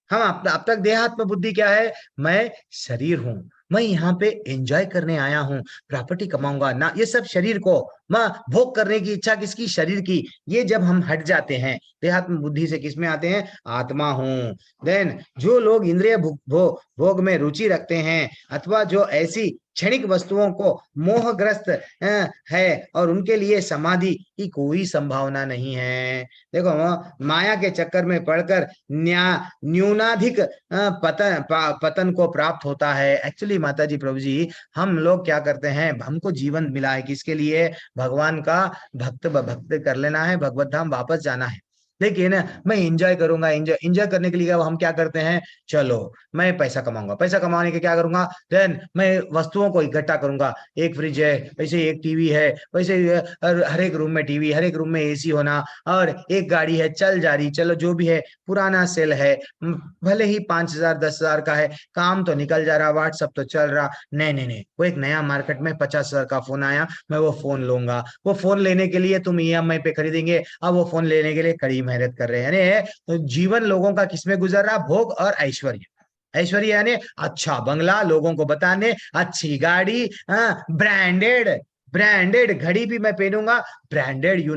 हम अब तक देहात्म बुद्धि क्या है, मैं शरीर हूं, मैं यहाँ पे एंजॉय करने आया हूँ, प्रॉपर्टी कमाऊंगा ना, ये सब शरीर को मैं भोग करने की इच्छा किसकी, शरीर की। ये जब हम हट जाते हैं देहात्म बुद्धि से, किसमें आते हैं, आत्मा हूं। देन जो लोग इंद्रिय भोग में रुचि रखते हैं, अथवा जो ऐसी क्षणिक वस्तुओं को मोहग्रस्त है और उनके लिए समाधि की कोई संभावना नहीं है। देखो माया के चक्कर में पड़कर न्यूनाधिक पतन को प्राप्त होता है। एक्चुअली माता जी प्रभु जी, हम लोग क्या करते हैं, हमको जीवन मिला है किसके लिए, भगवान का भक्त कर लेना है, भगवत धाम वापस जाना है। लेकिन मैं एंजॉय करूंगा, एंजॉय करने के लिए हम क्या करते हैं, चलो मैं पैसा कमाऊंगा, पैसा कमाने के क्या करूंगा, देन मैं वस्तुओं को इकट्ठा करूंगा। एक फ्रिज है, वैसे एक टीवी है, वैसे हर एक रूम में टीवी, हर एक रूम में एसी होना, और एक गाड़ी है चल जा रही, चलो जो भी है, पुराना सेल है, भले ही 5,000 10,000 का है, काम तो निकल जा रहा, व्हाट्सअप तो चल रहा। नहीं नहीं नहीं, वो एक नया मार्केट में 50,000 का फोन आया, मैं वो फोन लूंगा। वो फोन लेने के लिए तुम ईएमआई पे खरीदेंगे, अब वो फोन लेने के लिए कड़ी मेहनत कर रहे हैं। यानी तो जीवन लोगों का किसमें गुजर रहा, भोग और ऐश्वर्य। ऐश्वर्य यानी अच्छा बंगला, लोगों को बताने, अच्छी गाड़ी, ब्रांडेड, ब्रांडेड घड़ी भी मैं पहनूंगा, ब्रांडेड,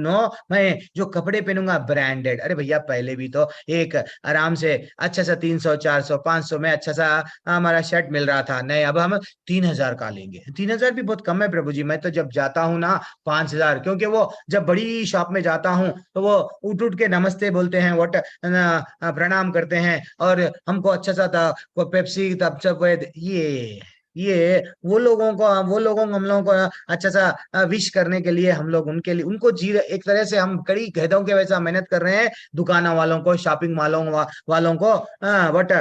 मैं जो कपड़े पहनूंगा ब्रांडेड। अरे भैया पहले भी तो एक आराम से अच्छा सा 300 400 500 में अच्छा सा हमारा शर्ट मिल रहा था, नहीं अब हम 3000 का लेंगे। 3000 भी बहुत कम है प्रभु जी। मैं तो जब जाता हूँ ना 5000, क्योंकि वो जब बड़ी शॉप में जाता हूँ तो वो उठ उठ के नमस्ते बोलते हैं, वोट प्रणाम करते हैं, और हमको अच्छा सा था वो पेप्सी तब सब ये वो लोगों को हम लोगों को अच्छा सा विश करने के लिए हम लोग उनके लिए उनको जी एक तरह से हम कड़ी गधों के वैसा मेहनत कर रहे हैं, दुकानों वालों को, शॉपिंग मॉलों वालों को बट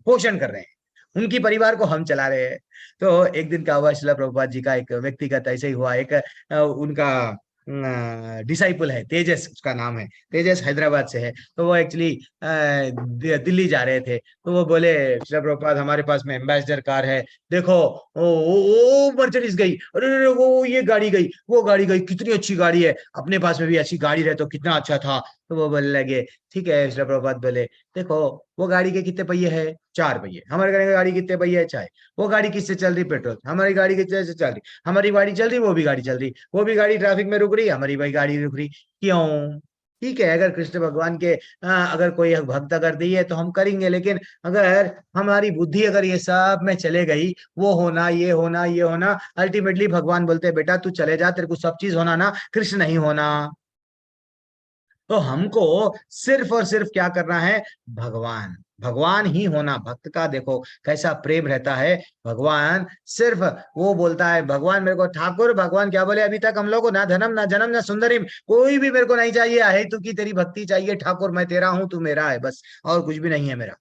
पोषण कर रहे हैं, उनकी परिवार को हम चला रहे हैं। तो एक दिन क्या हुआ, शिला प्रभुपाद जी का एक व्यक्तिगत ऐसे ही हुआ, एक उनका डिसाइपल है, तेजस उसका नाम है, तेजस हैदराबाद से है। तो वो एक्चुअली दिल्ली जा रहे थे, तो वो बोले शिला प्रभुपाद हमारे पास में एम्बेसडर कार है, देखो वो मर्सिडीज गई, अरे अरे, वो ये गाड़ी गई, वो गाड़ी गई, कितनी अच्छी गाड़ी है, अपने पास में भी अच्छी गाड़ी रहे तो कितना अच्छा था। तो वो बोलने लगे ठीक है। शिला प्रभुपाद बोले देखो वो गाड़ी के कितने पहिए है, 4 पहिए, हमारे गाड़ी के कितने पहिए है, 4। वो गाड़ी किससे चल रही, पेट्रोल, हमारी गाड़ी किससे चल रही, हमारी गाड़ी चल रही, वो भी गाड़ी चल रही, वो भी गाड़ी ट्रैफिक में रुक रही, हमारी भाई गाड़ी रुक रही, क्यों? ठीक है, अगर कृष्ण भगवान के अगर कोई भक्त अगर दी है तो हम करेंगे, लेकिन अगर हमारी बुद्धि अगर ये सब में चले गई, वो होना ये होना ये होना, अल्टीमेटली भगवान बोलते हैं बेटा तू चले जा, तेरे को सब चीज होना ना, कृष्ण नहीं होना। तो हमको सिर्फ और सिर्फ क्या करना है, भगवान भगवान ही होना। भक्त का देखो कैसा प्रेम रहता है, भगवान सिर्फ वो बोलता है, भगवान मेरे को ठाकुर, भगवान क्या बोले अभी तक हम लोग को, ना धनम ना जन्म ना सुंदरीम, कोई भी मेरे को नहीं चाहिए, आहे तू की तेरी भक्ति चाहिए ठाकुर, मैं तेरा हूं तू मेरा है, बस और कुछ भी नहीं है मेरा।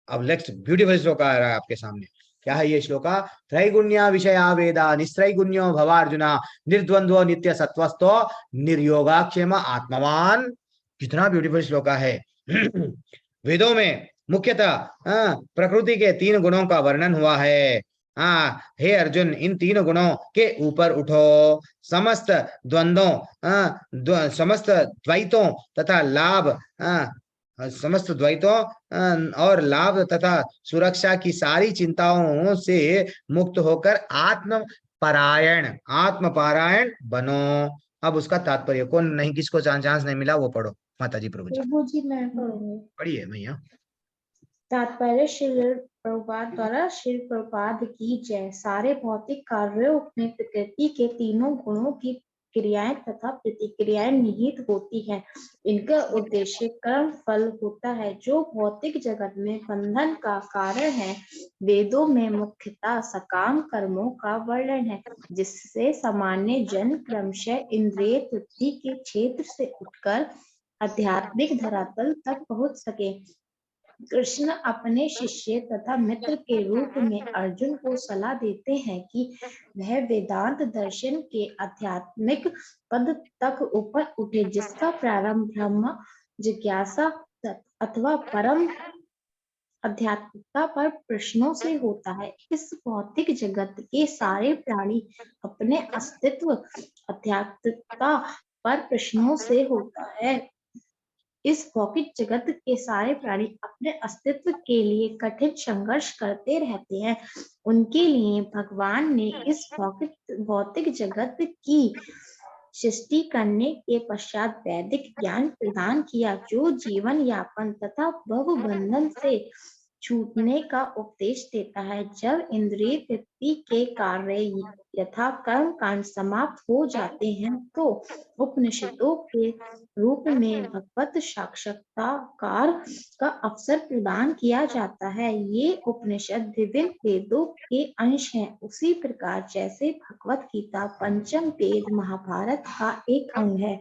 अब नेक्स्ट ब्यूटीफुल श्लोक आ रहा है आपके सामने, क्या है ये श्लोका, त्रैगुण्या विषया वेदा निस्त्रैगुण्यो भवार्जुना निर्द्वंद्व नित्य सत्वस्थो निर्योगाक्षेम आत्मवान। कितना ब्यूटीफुल श्लोका है। वेदों में मुख्यतः प्रकृति के 3 गुणों का वर्णन हुआ है। हे अर्जुन इन 3 गुणों के ऊपर उठो, समस्त द्वंद्वों समस्त द्वैतों तथा लाभ समस्त द्वैतों और लाभ तथा सुरक्षा की सारी चिंताओं से मुक्त होकर आत्मपारायण बनो। अब उसका तात्पर्य, कौन नहीं, किसको चांस नहीं मिला वो पढ़ो, माता जी प्रभु जी प्रभु जी मैं पढ़ूंगी। पढ़िए भैया। तात्पर्य श्री प्रभुपाद द्वारा, श्री प्रभुपाद की जय। सारे भौतिक कार्यों में प्रकृति के 3 गुणों की क्रियाएं तथा प्रतिक्रियाएं निहित होती हैं। इनका उद्देश्य कर्म फल होता है जो भौतिक जगत में बंधन का कारण है। वेदों में मुख्यतः सकाम कर्मों का वर्णन है, जिससे सामान्य जन क्रमशः इंद्रिय तृप्ति के क्षेत्र से उठकर आध्यात्मिक धरातल तक पहुंच सके। कृष्ण अपने शिष्य तथा मित्र के रूप में अर्जुन को सलाह देते हैं कि वह वेदांत दर्शन के आध्यात्मिक पद तक ऊपर उठे, जिसका प्रारंभ ब्रह्म जिज्ञासा अथवा परम आध्यात्मिकता पर प्रश्नों से होता है। इस भौतिक जगत के सारे प्राणी अपने अस्तित्व आध्यात्मिकता पर प्रश्नों से होता है। इस भौतिक जगत के सारे प्राणी अपने अस्तित्व के लिए कठिन संघर्ष करते रहते हैं। उनके लिए भगवान ने इस भौतिक जगत की सृष्टि करने के पश्चात वैदिक ज्ञान प्रदान किया, जो जीवन यापन तथा भव बंधन से छूटने का उपदेश देता है। जब इंद्रिय तृप्ति के कार्य यथा कर्म कांड समाप्त हो जाते हैं, तो उपनिषदों के रूप में भगवत साक्षात्कार का अवसर प्रदान किया जाता है। ये उपनिषद विभिन्न वेदों के अंश हैं, उसी प्रकार जैसे भगवत गीता पंचम वेद महाभारत का एक अंग है।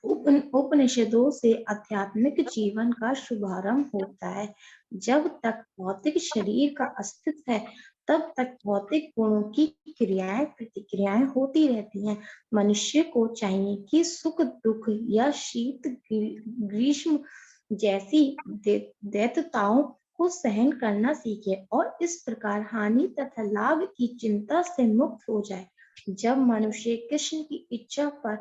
उपनिषदों से आध्यात्मिक जीवन का शुभारंभ होता है। जब तक भौतिक शरीर का अस्तित्व है, तब तक भौतिक गुणों की क्रियाएं प्रतिक्रियाएं होती रहती हैं। मनुष्य को चाहिए कि सुख दुख या शीत ग्रीष्म जैसी दैत्यताओं को सहन करना सीखे और इस प्रकार हानि तथा लाभ की चिंता से मुक्त हो जाए। जब मनुष्य कृष्ण की इच्छा पर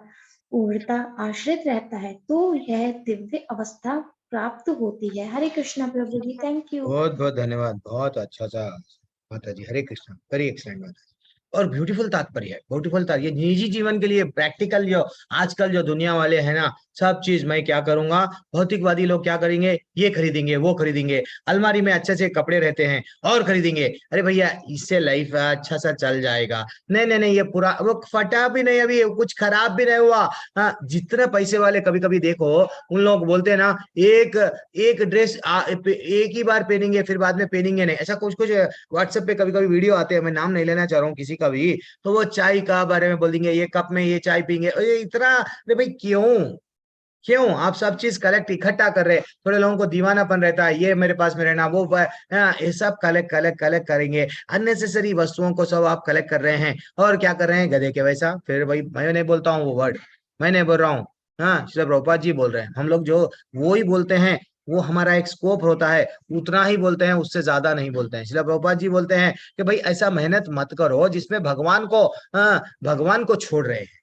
पूर्णता आश्रित रहता है, तो यह दिव्य अवस्था प्राप्त होती है। हरे कृष्णा प्रभु जी, थैंक यू। बहुत बहुत धन्यवाद, बहुत अच्छा सा माता जी, हरे कृष्ण, वेरी एक्सलेंट माता जी। और ब्यूटीफुल तात्पर्य है, ब्यूटीफुल तात्पर्य। ये निजी जीवन के लिए प्रैक्टिकल, जो आजकल जो दुनिया वाले हैं ना, सब चीज मैं क्या करूंगा, भौतिकवादी लोग क्या करेंगे, ये खरीदेंगे वो खरीदेंगे, अलमारी में अच्छे से कपड़े रहते हैं और खरीदेंगे, अरे भैया इससे लाइफ अच्छा सा चल जाएगा। नहीं नहीं नहीं, ये पूरा वो फटा भी नहीं, अभी कुछ खराब भी नहीं हुआ। हाँ, जितने पैसे वाले कभी कभी देखो, उन लोग बोलते हैं ना, एक एक ड्रेस एक ही बार पहनेंगे फिर बाद में पहनेंगे नहीं, ऐसा कुछ कुछ व्हाट्सएप पे कभी कभी वीडियो आते हैं, मैं नाम नहीं लेना चाह रहा हूँ किसी का भी, तो वो चाय का बारे में बोल देंगे, ये कप में ये चाय पीएंगे, ये इतना, अरे भाई क्यों, क्यों आप सब चीज कलेक्ट इकट्ठा कर रहे हैं? थोड़े लोगों को दीवानापन रहता है, ये मेरे पास में रहना, वो हाँ, ये सब कलेक्ट कलेक्ट कलेक्ट करेंगे, अननेसेसरी वस्तुओं को सब आप कलेक्ट कर रहे हैं, और क्या कर रहे हैं, गधे के वैसा। फिर भाई मैं नहीं बोलता हूँ वो वर्ड, मैं नहीं बोल रहा हूँ, हाँ श्री प्रभुपाद जी बोल रहे हैं। हम लोग जो वो ही बोलते हैं, वो हमारा एक स्कोप होता है, उतना ही बोलते हैं, उससे ज्यादा नहीं बोलते हैं। श्री प्रभुपाद जी बोलते हैं कि भाई ऐसा मेहनत मत करो जिसमें भगवान को, हाँ, भगवान को छोड़ रहे हैं।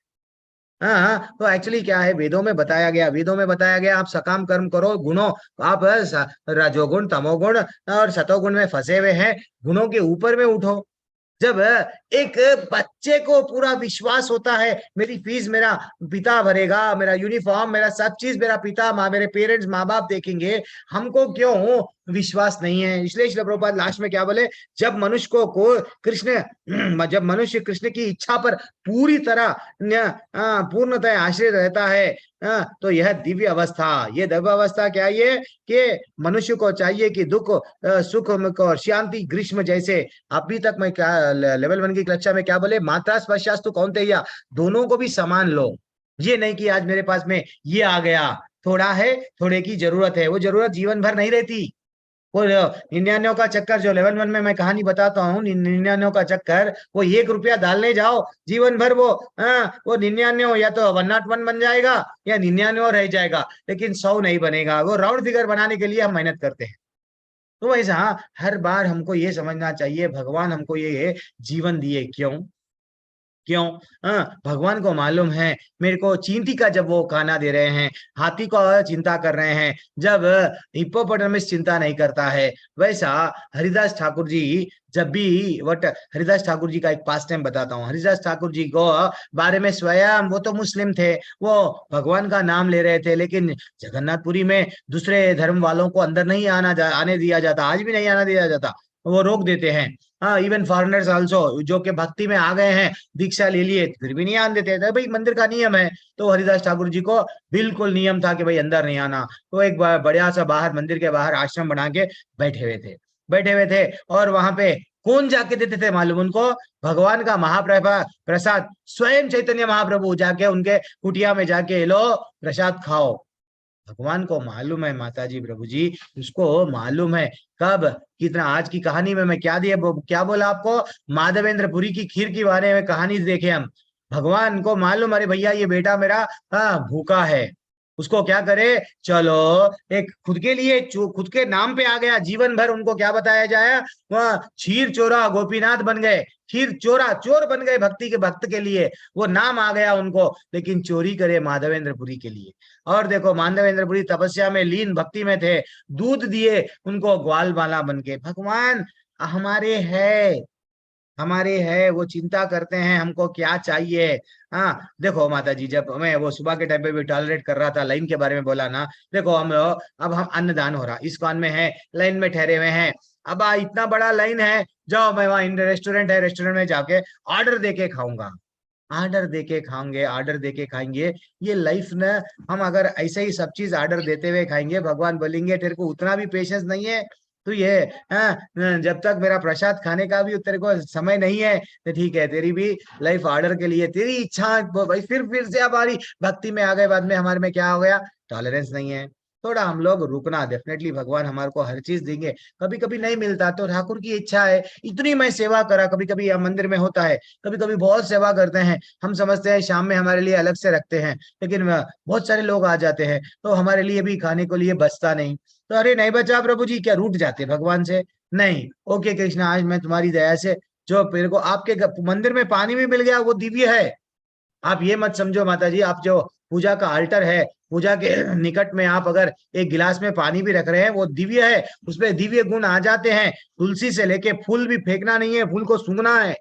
हाँ हाँ, तो एक्चुअली क्या है, वेदों में बताया गया, वेदों में बताया गया, आप सकाम कर्म करो, गुणों, आप रजोगुण तमोगुण और सतोगुण में फंसे हुए हैं, गुणों के ऊपर में उठो। जब एक बच्चे को पूरा विश्वास होता है, मेरी फीस मेरा पिता भरेगा, मेरा यूनिफॉर्म, मेरा सब चीज मेरा पिता, माँ, मेरे पेरेंट्स, माँ बाप देखेंगे, हमको क्यों विश्वास नहीं है? इसलिए श्रील प्रभुपाद लास्ट में क्या बोले, जब मनुष्य को कृष्ण जब मनुष्य कृष्ण की इच्छा पर पूरी तरह पूर्णतः आश्रित रहता है, तो यह दिव्य अवस्था, ये दिव्य अवस्था क्या है, ये कि मनुष्य को चाहिए कि दुख सुख और शांति ग्रीष्म जैसे, अभी तक मैं क्या लेवल 1 की कक्षा में क्या बोले, मात्रा स्पर्शास्तु कौन्तेय, दोनों को भी समान लो। ये नहीं कि आज मेरे पास में ये आ गया, थोड़ा है, थोड़े की जरूरत है, वो जरूरत जीवन भर नहीं रहती। वो 99 का चक्कर, जो लेवल 1 में मैं कहानी बताता हूँ, 99 का चक्कर, वो 1 रुपया डालने जाओ, जीवन भर वो 99 या तो 101 बन जाएगा या 99 रह जाएगा, लेकिन 100 नहीं बनेगा। वो राउंड फिगर बनाने के लिए हम मेहनत करते हैं। तो वैसा हर बार हमको ये समझना चाहिए, भगवान हमको ये जीवन दिए क्यों, क्यों? भगवान को मालूम है, मेरे को चींटी का जब वो खाना दे रहे हैं, हाथी को चिंता कर रहे हैं, जब हिप्पोपोटामस चिंता नहीं करता है, वैसा हरिदास ठाकुर जी जब भी हरिदास ठाकुर जी का एक पास टाइम बताता हूँ। हरिदास ठाकुर जी को बारे में, स्वयं वो तो मुस्लिम थे, वो भगवान का नाम ले रहे थे, लेकिन जगन्नाथपुरी में दूसरे धर्म वालों को अंदर नहीं आने दिया जाता, आज भी नहीं आने दिया जाता, वो रोक देते हैं। हाँ, इवन फॉरेनर्स आल्सो, जो कि भक्ति में आ गए हैं, दीक्षा ले लिए, फिर भी नहीं आने देते थे, भाई मंदिर का नियम है। तो हरिदास ठाकुर जी को बिल्कुल नियम था कि भाई अंदर नहीं आना। तो एक बढ़िया सा बाहर, मंदिर के बाहर आश्रम बना के बैठे हुए थे। और वहां पे कौन जाके देते थे मालूम उनको? भगवान का प्रसाद स्वयं चैतन्य महाप्रभु जाके उनके कुटिया में जाके, लो प्रसाद खाओ। भगवान को मालूम है माता जी, प्रभु जी, उसको मालूम है कब कितना। आज की कहानी में मैं क्या बोला आपको, माधवेंद्रपुरी की खीर की बारे में कहानी देखे हम। भगवान को मालूम, अरे भैया ये बेटा मेरा भूखा है, उसको क्या करे, चलो एक खुद के लिए, खुद के नाम पे आ गया, जीवन भर उनको क्या बताया जाए, वह क्षीर चोरा गोपीनाथ बन गए, खीर चोरा चोर बन गए भक्ति के भक्त के लिए, वो नाम आ गया उनको, लेकिन चोरी करे माधवेंद्रपुरी के लिए। और देखो माधवेंद्रपुरी तपस्या में लीन, भक्ति में थे, दूध दिए उनको ग्वाल वाला बन के। भगवान हमारे है, वो चिंता करते हैं हमको क्या चाहिए। हाँ देखो माता जी, जब मैं वो सुबह के टाइम पे भी टॉलरेट कर रहा था, लाइन के बारे में बोला ना, देखो अब हम अन्नदान हो रहा, इस कान में है, लाइन में ठहरे हुए हैं, अब इतना बड़ा लाइन है, जाओ मैं वहां रेस्टोरेंट है, रेस्टोरेंट में जाके ऑर्डर देके खाऊंगा, ऑर्डर देके खाएंगे, ऑर्डर देके खाएंगे। ये लाइफ न, हम अगर ऐसे ही सब चीज ऑर्डर देते हुए खाएंगे, भगवान बोलेंगे तेरे को उतना भी पेशेंस नहीं है, तो ये जब तक मेरा प्रसाद खाने का भी तेरे को समय नहीं है, तो ठीक है, तेरी भी लाइफ ऑर्डर के लिए, तेरी इच्छा भाई, फिर से हमारी भक्ति में आ गए, बाद में हमारे में क्या हो गया, टॉलरेंस नहीं है। थोड़ा हम लोग रुकना, डेफिनेटली भगवान हमारे को हर चीज देंगे, कभी कभी नहीं मिलता तो ठाकुर की इच्छा है, इतनी मैं सेवा करा, कभी कभी मंदिर में होता है, कभी कभी बहुत सेवा करते हैं, हम समझते हैं शाम में हमारे लिए अलग से रखते हैं, लेकिन बहुत सारे लोग आ जाते हैं तो हमारे लिए भी खाने को लिए बचता नहीं, तो अरे नहीं बचा प्रभु जी, क्या रूठ जाते भगवान से? नहीं, ओके कृष्णा, आज मैं तुम्हारी दया से जो मेरे को आपके मंदिर में पानी भी मिल गया, वो दिव्य है। आप ये मत समझो माता जी, आप जो पूजा का अल्टर है, पूजा के निकट में आप अगर एक गिलास में पानी भी रख रहे हैं, वो दिव्य है, उसमें दिव्य गुण आ जाते हैं। तुलसी से लेके फूल भी फेंकना नहीं है, फूल को सूंघना है,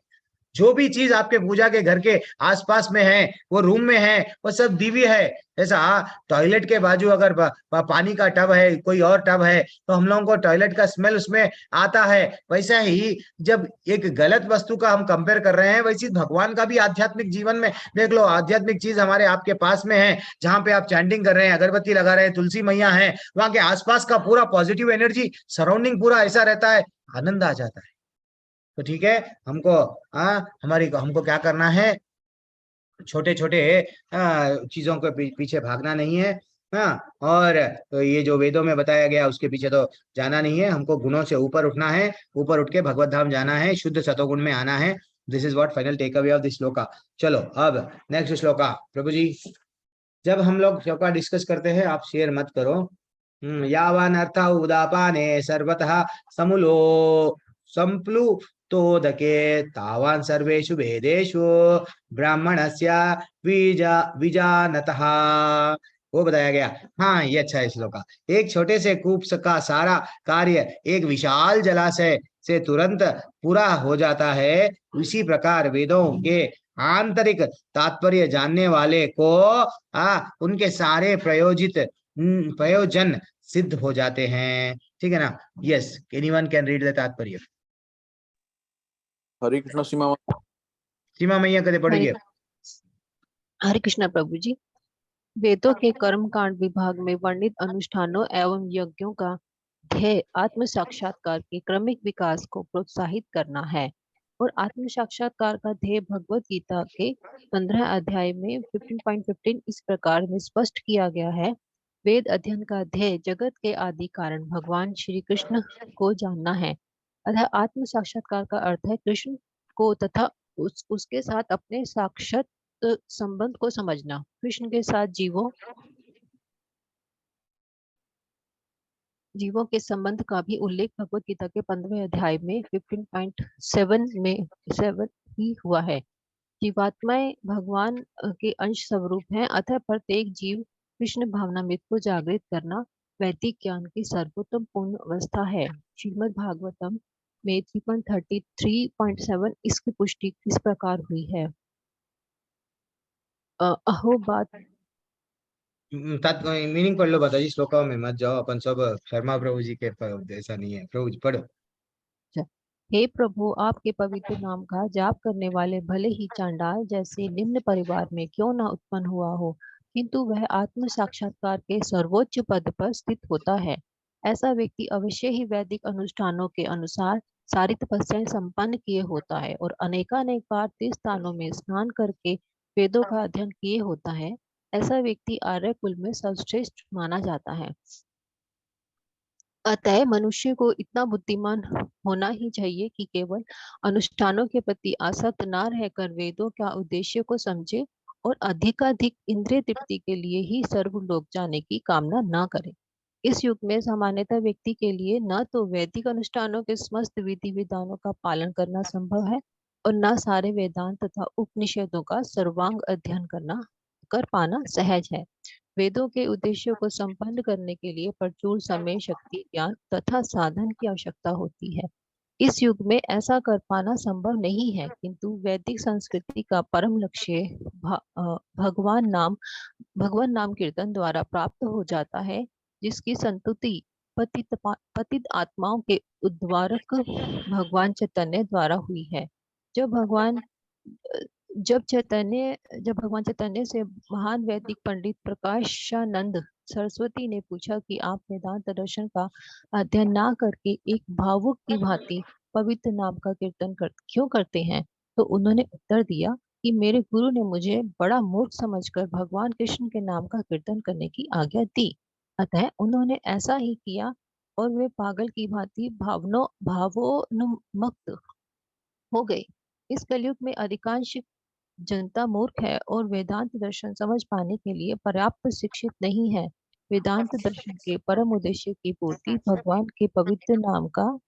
जो भी चीज आपके पूजा के घर के आसपास में है, वो रूम में है, वो सब दिव्य है। ऐसा टॉयलेट के बाजू अगर पानी का टब है, कोई और टब है, तो हम लोगों को टॉयलेट का स्मेल उसमें आता है। वैसा ही जब एक गलत वस्तु का हम कंपेयर कर रहे हैं, वैसे भगवान का भी आध्यात्मिक जीवन में देख लो, आध्यात्मिक चीज हमारे आपके पास में है, जहां पे आप चैंटिंग कर रहे हैं, अगरबत्ती लगा रहे हैं, तुलसी मैया है, वहां के आसपास का पूरा पॉजिटिव एनर्जी सराउंडिंग पूरा ऐसा रहता है, आनंद आ जाता है। तो ठीक है, हमको हमको क्या करना है, छोटे छोटे चीजों के पीछे भागना नहीं है। हाँ, और तो ये जो वेदों में बताया गया उसके पीछे तो जाना नहीं है, हमको गुणों से ऊपर उठना है, ऊपर उठ के भगवत धाम जाना है, शुद्ध सतोगुण में आना है। This is what final take away of this shloka. चलो अब नेक्स्ट श्लोका। प्रभु जी, जब हम लोग श्लोका डिस्कस करते हैं आप शेयर मत करो। यावान अर्थ उदापाने सर्वतः समूलो संप्लुतोदके तावान सर्वेषु वेदेषु ब्राह्मणस्य विजानतः, वो बताया गया। हाँ, ये अच्छा है श्लोका। एक छोटे से कूप का सारा कार्य एक विशाल जलाशय से तुरंत पूरा हो जाता है, उसी प्रकार वेदों के आंतरिक तात्पर्य जानने वाले को उनके सारे प्रयोजन सिद्ध हो जाते हैं। ठीक है ना? Yes, anyone can read the तात्पर्य। हरे कृष्ण सीमा। सीमा मैया कदे पढ़ेंगे। हरे कृष्ण प्रभु जी। वेदों के कर्म कांड विभाग में वर्णित अनुष्ठानों एवं यज्ञों का ध्येय आत्म साक्षात्कार के क्रमिक विकास को प्रोत्साहित करना है, और आत्म साक्षात्कार का ध्येय भगवत गीता के 15 अध्याय में 15.15 इस प्रकार में स्पष्ट किया गया है। वेद अध्ययन का ध्येय जगत के आदि कारण भगवान श्री कृष्ण को जानना है। अतः आत्म साक्षात्कार का अर्थ है कृष्ण को तथा उसके साथ अपने साक्षात संबंध को समझना। कृष्ण के साथ जीवों के संबंध का भी उल्लेख भगवत गीता के 15वें अध्याय में 15.7 में 7 ही हुआ है। जीवात्माएं भगवान के अंश स्वरूप हैं, अतः प्रत्येक जीव कृष्ण भावनामृत को जागृत करना वैदिक ज्ञान की सर्वोत्तम पूर्ण अवस्था है। श्रीमद् भागवतम में 3.33.7 इसकी पुष्टि इस प्रकार हुई है। अहो बात मीनिंग पढ़ लो बताइए, श्लोका में मत जाओ, अपन सब शर्मा प्रभु जी के ऐसा नहीं है। प्रभु जी पढ़ो। हे प्रभु, आपके पवित्र नाम का जाप करने वाले भले ही चांडाल जैसे निम्न परिवार में क्यों न उत्पन्न हुआ हो, किंतु वह आत्म साक्षात्कार के सर्वोच्च पद पर स्थित होता है। ऐसा व्यक्ति अवश्य ही वैदिक अनुष्ठानों के अनुसार सारी तपस्याएं संपन्न किए होता है और अनेकानेक बार तीर्थ स्थानों में स्नान करके वेदों का अध्ययन किए होता है। ऐसा व्यक्ति आर्य कुल में सर्वश्रेष्ठ माना जाता है। अतः मनुष्य को इतना बुद्धिमान होना ही चाहिए कि केवल अनुष्ठानों के प्रति आसक्त न रहकर वेदों का उद्देश्य को समझे और अधिकाधिक इंद्रिय तृप्ति के लिए ही सर्वलोक जाने की कामना न करे। इस युग में सामान्यतः व्यक्ति के लिए न तो वैदिक अनुष्ठानों के समस्त विधि विधानों का पालन करना संभव है और न सारे वेदांत तथा उपनिषदों का सर्वांग अध्ययन कर पाना सहज है। वेदों के उद्देश्यों को संपन्न करने के लिए प्रचुर समय, शक्ति, ज्ञान तथा साधन की आवश्यकता होती है। इस युग में ऐसा कर पाना संभव नहीं है, किंतु वैदिक संस्कृति का परम लक्ष्य भगवान नाम कीर्तन द्वारा प्राप्त हो जाता है, जिसकी संतुति पतित आत्माओं के उद्धारक भगवान चैतन्य द्वारा हुई है। जब भगवान चैतन्य से महान वैदिक पंडित प्रकाशानंद सरस्वती ने पूछा कि आप वेदांत दर्शन का अध्ययन ना करके एक भावुक की भांति पवित्र नाम का कीर्तन क्यों करते हैं, तो उन्होंने उत्तर दिया कि मेरे गुरु ने मुझे बड़ा मूर्ख समझकर भगवान कृष्ण के नाम का कीर्तन करने की आज्ञा दी। अतः उन्होंने ऐसा ही किया और वे पागल की भांति भावोन्मुक्त हो गए। इस कलयुग में अधिकांश जनता मूर्ख है और वेदांत दर्शन समझ पाने के लिए पर्याप्त शिक्षित नहीं है। वेदांत दर्शन के परम उद्देश्य की पूर्ति भगवान के पवित्र नाम का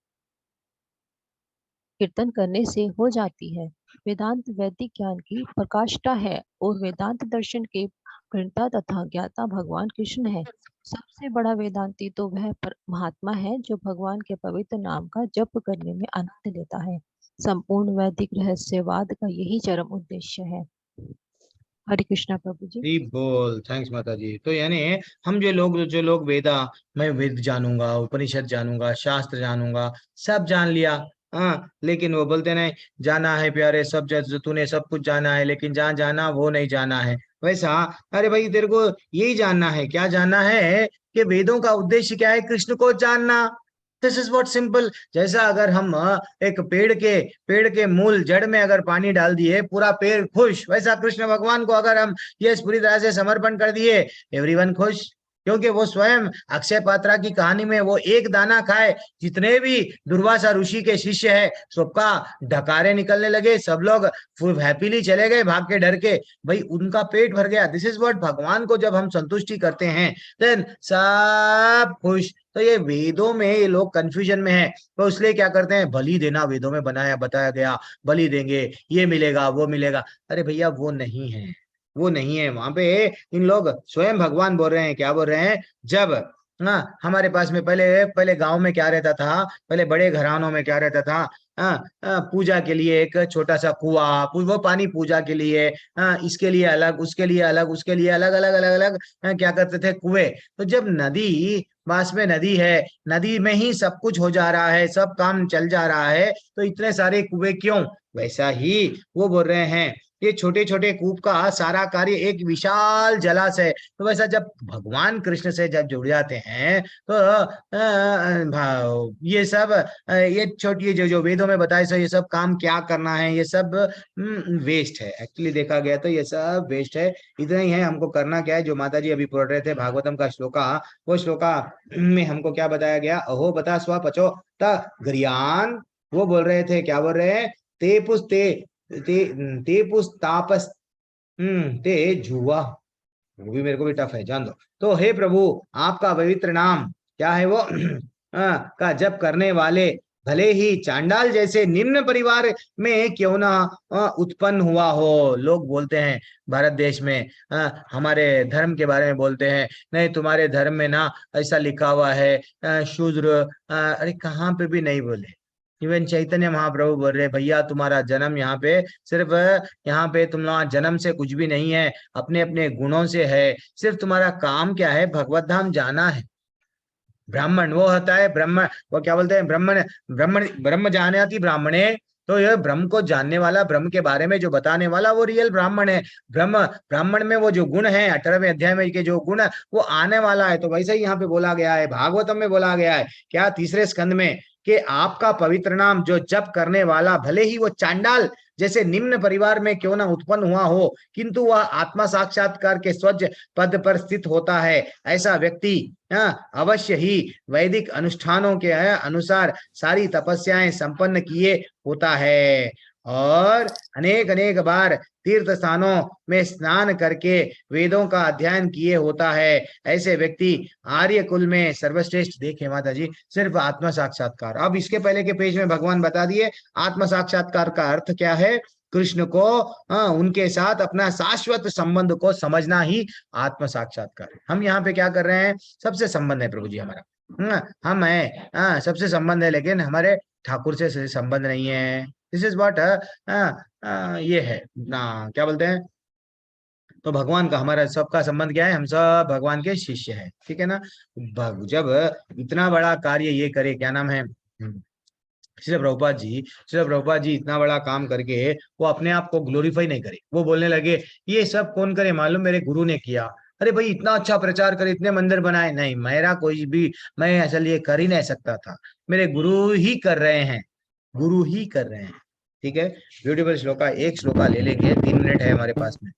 कीर्तन करने से हो जाती है। वेदांत वैदिक ज्ञान की प्रकाष्ठा है और वेदांत दर्शन के प्रणेता तथा ज्ञाता भगवान कृष्ण है। सबसे बड़ा वेदांती तो वह महात्मा है जो भगवान के पवित्र नाम का जप करने में आनंद लेता है। संपूर्ण वैदिक रहस्यवाद का यही चरम उद्देश्य है। हरे कृष्णा प्रभु जी। जी बोल, थैंक्स माता जी। तो यानी हम जो लोग वेदा, मैं वेद जानूंगा, उपनिषद जानूंगा, शास्त्र जानूंगा, सब जान लिया, हाँ, लेकिन वो बोलते नहीं, जाना है प्यारे सब, तूने सब कुछ जाना है लेकिन जहाँ जाना वो नहीं जाना है। वैसा, अरे भाई तेरे को यही जानना है, क्या जानना है कि वेदों का उद्देश्य क्या है, कृष्ण को जानना। This is what simple. जैसा अगर हम एक पेड़ के मूल जड़ में अगर पानी डाल दिए पूरा पेड़ खुश, वैसा कृष्ण भगवान को अगर हम ये पूरी तरह से समर्पण कर दिए, एवरीवन खुश। क्योंकि वो स्वयं अक्षय पात्रा की कहानी में वो एक दाना खाए, जितने भी दुर्वासा ऋषि के शिष्य है सबका ढकारे निकलने लगे, सब लोग हैप्पीली चले गए भाग के डर के, भाई उनका पेट भर गया। दिस इज व्हाट, भगवान को जब हम संतुष्टि करते हैं देन सब खुश। तो ये वेदों में ये लोग कंफ्यूजन में है, तो इसलिए क्या करते हैं, बलि देना वेदों में बताया गया, बलि देंगे ये मिलेगा वो मिलेगा। अरे भैया वो नहीं है, वो नहीं है। वहां पे इन लोग स्वयं भगवान बोल रहे हैं, क्या बोल रहे हैं, जब हमारे पास में पहले पहले गांव में क्या रहता था, पहले बड़े घरानों में क्या रहता था, पूजा के लिए एक छोटा सा कुआं, वो पानी पूजा के लिए, इसके लिए अलग, उसके लिए अलग, उसके लिए अलग अलग अलग अलग क्या करते थे, कुएं। तो जब नदी, पास में नदी है, नदी में ही सब कुछ हो जा रहा है, सब काम चल जा रहा है, तो इतने सारे कुएं क्यों। वैसा ही वो बोल रहे हैं, ये छोटे छोटे कूप का सारा कार्य एक विशाल जलाशय। तो वैसा जब भगवान कृष्ण से जब जुड़ जाते हैं तो ये सब ये छोटी जो जो वेदों में बताए सो ये सब काम क्या करना है, ये सब वेस्ट है। एक्चुअली देखा गया तो ये सब वेस्ट है। इतना ही है, हमको करना क्या है, जो माता जी अभी पढ़ रहे थे भागवतम का श्लोका, वो श्लोका में हमको क्या बताया गया, अहो बता स्व पचो त गरियान। वो बोल रहे थे, क्या बोल रहे हैं, ते पुस ते पुस तापस ते जुआ। वो भी मेरे को भी टफ है, जान दो। तो हे प्रभु, आपका पवित्र नाम क्या है वो का जप करने वाले भले ही चांडाल जैसे निम्न परिवार में क्यों ना उत्पन्न हुआ हो। लोग बोलते हैं भारत देश में, हमारे धर्म के बारे में बोलते हैं, नहीं तुम्हारे धर्म में ना ऐसा लिखा हुआ है शूद्र, अरे कहाँ पे भी नहीं बोले। इवन चैतन्य महाप्रभु बोल रहे, भैया तुम्हारा जन्म यहाँ पे सिर्फ, यहाँ पे तुम लोग जन्म से कुछ भी नहीं है, अपने अपने गुणों से है। सिर्फ तुम्हारा काम क्या है, भगवत धाम जाना है। ब्राह्मण वो होता है ब्रह्म, वो क्या बोलते हैं, ब्राह्मण ब्राह्मण ब्रह्म जानाति ब्राह्मणे। तो यह ब्रह्म को जानने वाला, ब्रह्म के बारे में जो बताने वाला, वो रियल ब्राह्मण है। ब्राह्मण में वो जो गुण है 18वें अध्याय में के जो गुण वो आने वाला है। तो वैसे ही यहाँ पे बोला गया है, भागवतम में बोला गया है क्या, तीसरे स्कंद में, कि आपका पवित्र नाम जो जप करने वाला भले ही वो चांडाल जैसे निम्न परिवार में क्यों ना उत्पन्न हुआ हो, किंतु वह आत्मा साक्षात्कार के स्वज पद पर स्थित होता है। ऐसा व्यक्ति अवश्य ही वैदिक अनुष्ठानों के अनुसार सारी तपस्याएं संपन्न किए होता है, और अनेक अनेक बार तीर्थ स्थानों में स्नान करके वेदों का अध्ययन किए होता है। ऐसे व्यक्ति आर्य कुल में सर्वश्रेष्ठ। देखे माता जी, सिर्फ आत्म साक्षात्कार। अब इसके पहले के पेज में भगवान बता दिए आत्म साक्षात्कार का अर्थ क्या है, कृष्ण को उनके साथ अपना शाश्वत संबंध को समझना ही आत्म साक्षात्कार है। हम यहाँ पे क्या कर रहे हैं, सबसे संबंध है प्रभु जी हमारा, हम है सबसे संबंध है, लेकिन हमारे ठाकुर से संबंध नहीं है। दिस इज व्हाट ये है ना, क्या बोलते हैं, तो भगवान का हमारा सबका संबंध क्या है, हम सब भगवान के शिष्य हैं, ठीक है ना। जब इतना बड़ा कार्य ये करे, क्या नाम है, श्रील प्रभुपाद जी इतना बड़ा काम करके वो अपने आप को ग्लोरीफाई नहीं करे, वो बोलने लगे ये सब कौन करे, मालूम मेरे गुरु ने किया। अरे भाई इतना अच्छा प्रचार करे, इतने मंदिर बनाए, नहीं मेरा कोई भी, मैं असल ये कर ही नहीं सकता था, मेरे गुरु ही कर रहे हैं, गुरु ही कर रहे हैं। ठीक है, ब्यूटीफुल श्लोका, एक श्लोका ले लेंगे, 3 मिनट है हमारे पास में,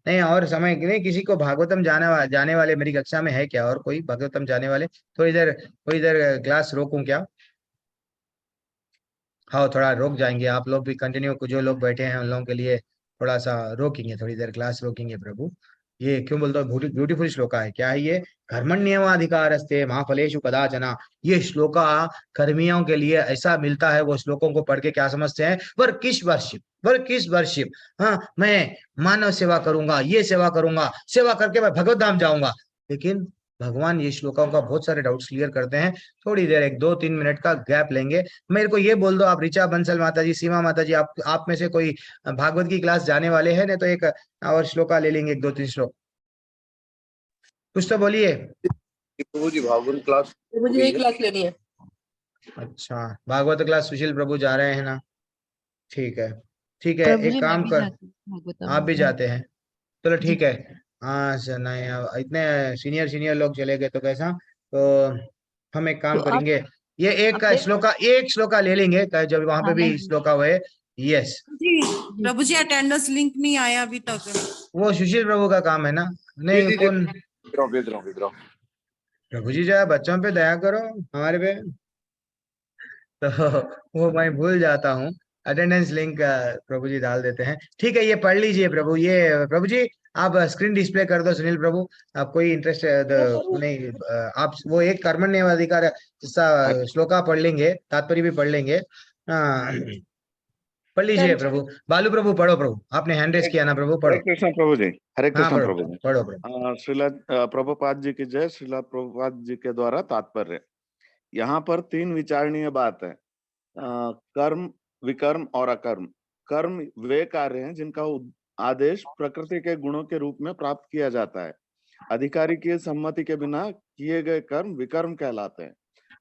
नहीं और समय नहीं। किसी को भागवतम जाने वाले मेरी कक्षा में है क्या, और कोई भागवतम जाने वाले, थोड़ी देर क्लास रोकूं क्या, हाँ थोड़ा रोक जाएंगे आप लोग भी, कंटिन्यू, जो लोग बैठे हैं उन लोगों के लिए थोड़ा सा रोकेंगे, थोड़ी देर क्लास रोकेंगे प्रभु। ये क्यों बोलते हो, ब्यूटीफुल श्लोका है, क्या है ये, कर्मण्येवाधिकारस्ते मा फलेषु कदाचन। ये श्लोका कर्मियों के लिए ऐसा मिलता है, वो श्लोकों को पढ़ के क्या समझते हैं, वर्क हाँ मैं मानव सेवा करूंगा, ये सेवा करूंगा, सेवा करके मैं भगवत धाम जाऊंगा। लेकिन भगवान ये श्लोकों का बहुत सारे डाउट्स क्लियर करते हैं। थोड़ी देर 1-2-3 मिनट का गैप लेंगे। मेरे को ये बोल दो, आप ऋचा बंसल माता जी, सीमा माता जी, आप में से कोई भागवत की क्लास जाने वाले हैं? नहीं तो एक और श्लोका ले लेंगे, 1-2-3 श्लोक। कुछ तो बोलिए। प्रभु जी भागवत क्लास, मुझे एक क्लास लेनी है। अच्छा, भागवत क्लास सुशील प्रभु जा रहे हैं ना? ठीक है, ठीक है, प्रभु एक जी मैं काम भी कर, जाती हूँ भागवतम आप भी में। जाते हैं? चलो जी ठीक है। हाँ सर, नहीं अब इतने सीनियर सीनियर लोग चले गए तो कैसा? तो हम एक तो काम आप करेंगे, ये अपने एक श्लोका ले लेंगे जब वहां पे हाँ भी नहीं श्लोका हुए। यस, जी जी प्रभु जी, अटेंडेंस लिंक नहीं आया अभी तक। वो सुशील प्रभु का काम है ना? जी नहीं जी जी, कौन? भेज रहा हूँ। प्रभु जी जो है बच्चों पे दया करो, हमारे पे। तो वो मैं भूल जाता हूँ। अटेंडेंस लिंक प्रभु जी डाल देते हैं। ठीक है, ये पढ़ लीजिए प्रभु। ये प्रभु जी आप स्क्रीन डिस्प्ले कर दो। सुनील प्रभु, आप कोई इंटरेस्ट नहीं, आप वो एक कर्मण्य अधिकार श्लोका पढ़ लेंगे, तात्पर्य भी पढ़ लेंगे। पढ़ लीजिए प्रभु। बालू प्रभु पढ़ो प्रभु, आपने हैंड रेस किया ना प्रभु, हरे पढ़ो। कृष्ण प्रभु जी, हरे हाँ कृष्ण पढ़ो प्रभु जी। पढ़ो प्रभु। श्रीला प्रभुपाद जी की जय। श्रीला प्रभुपाद जी के द्वारा तात्पर्य। यहाँ पर 3 विचारणीय बात है। कर्म, विकर्म और अकर्म। कर्म वे कार्य हैं जिनका आदेश प्रकृति के गुणों के रूप में प्राप्त किया जाता है। अधिकारी की सम्मति के बिना किए गए कर्म विकर्म कहलाते हैं।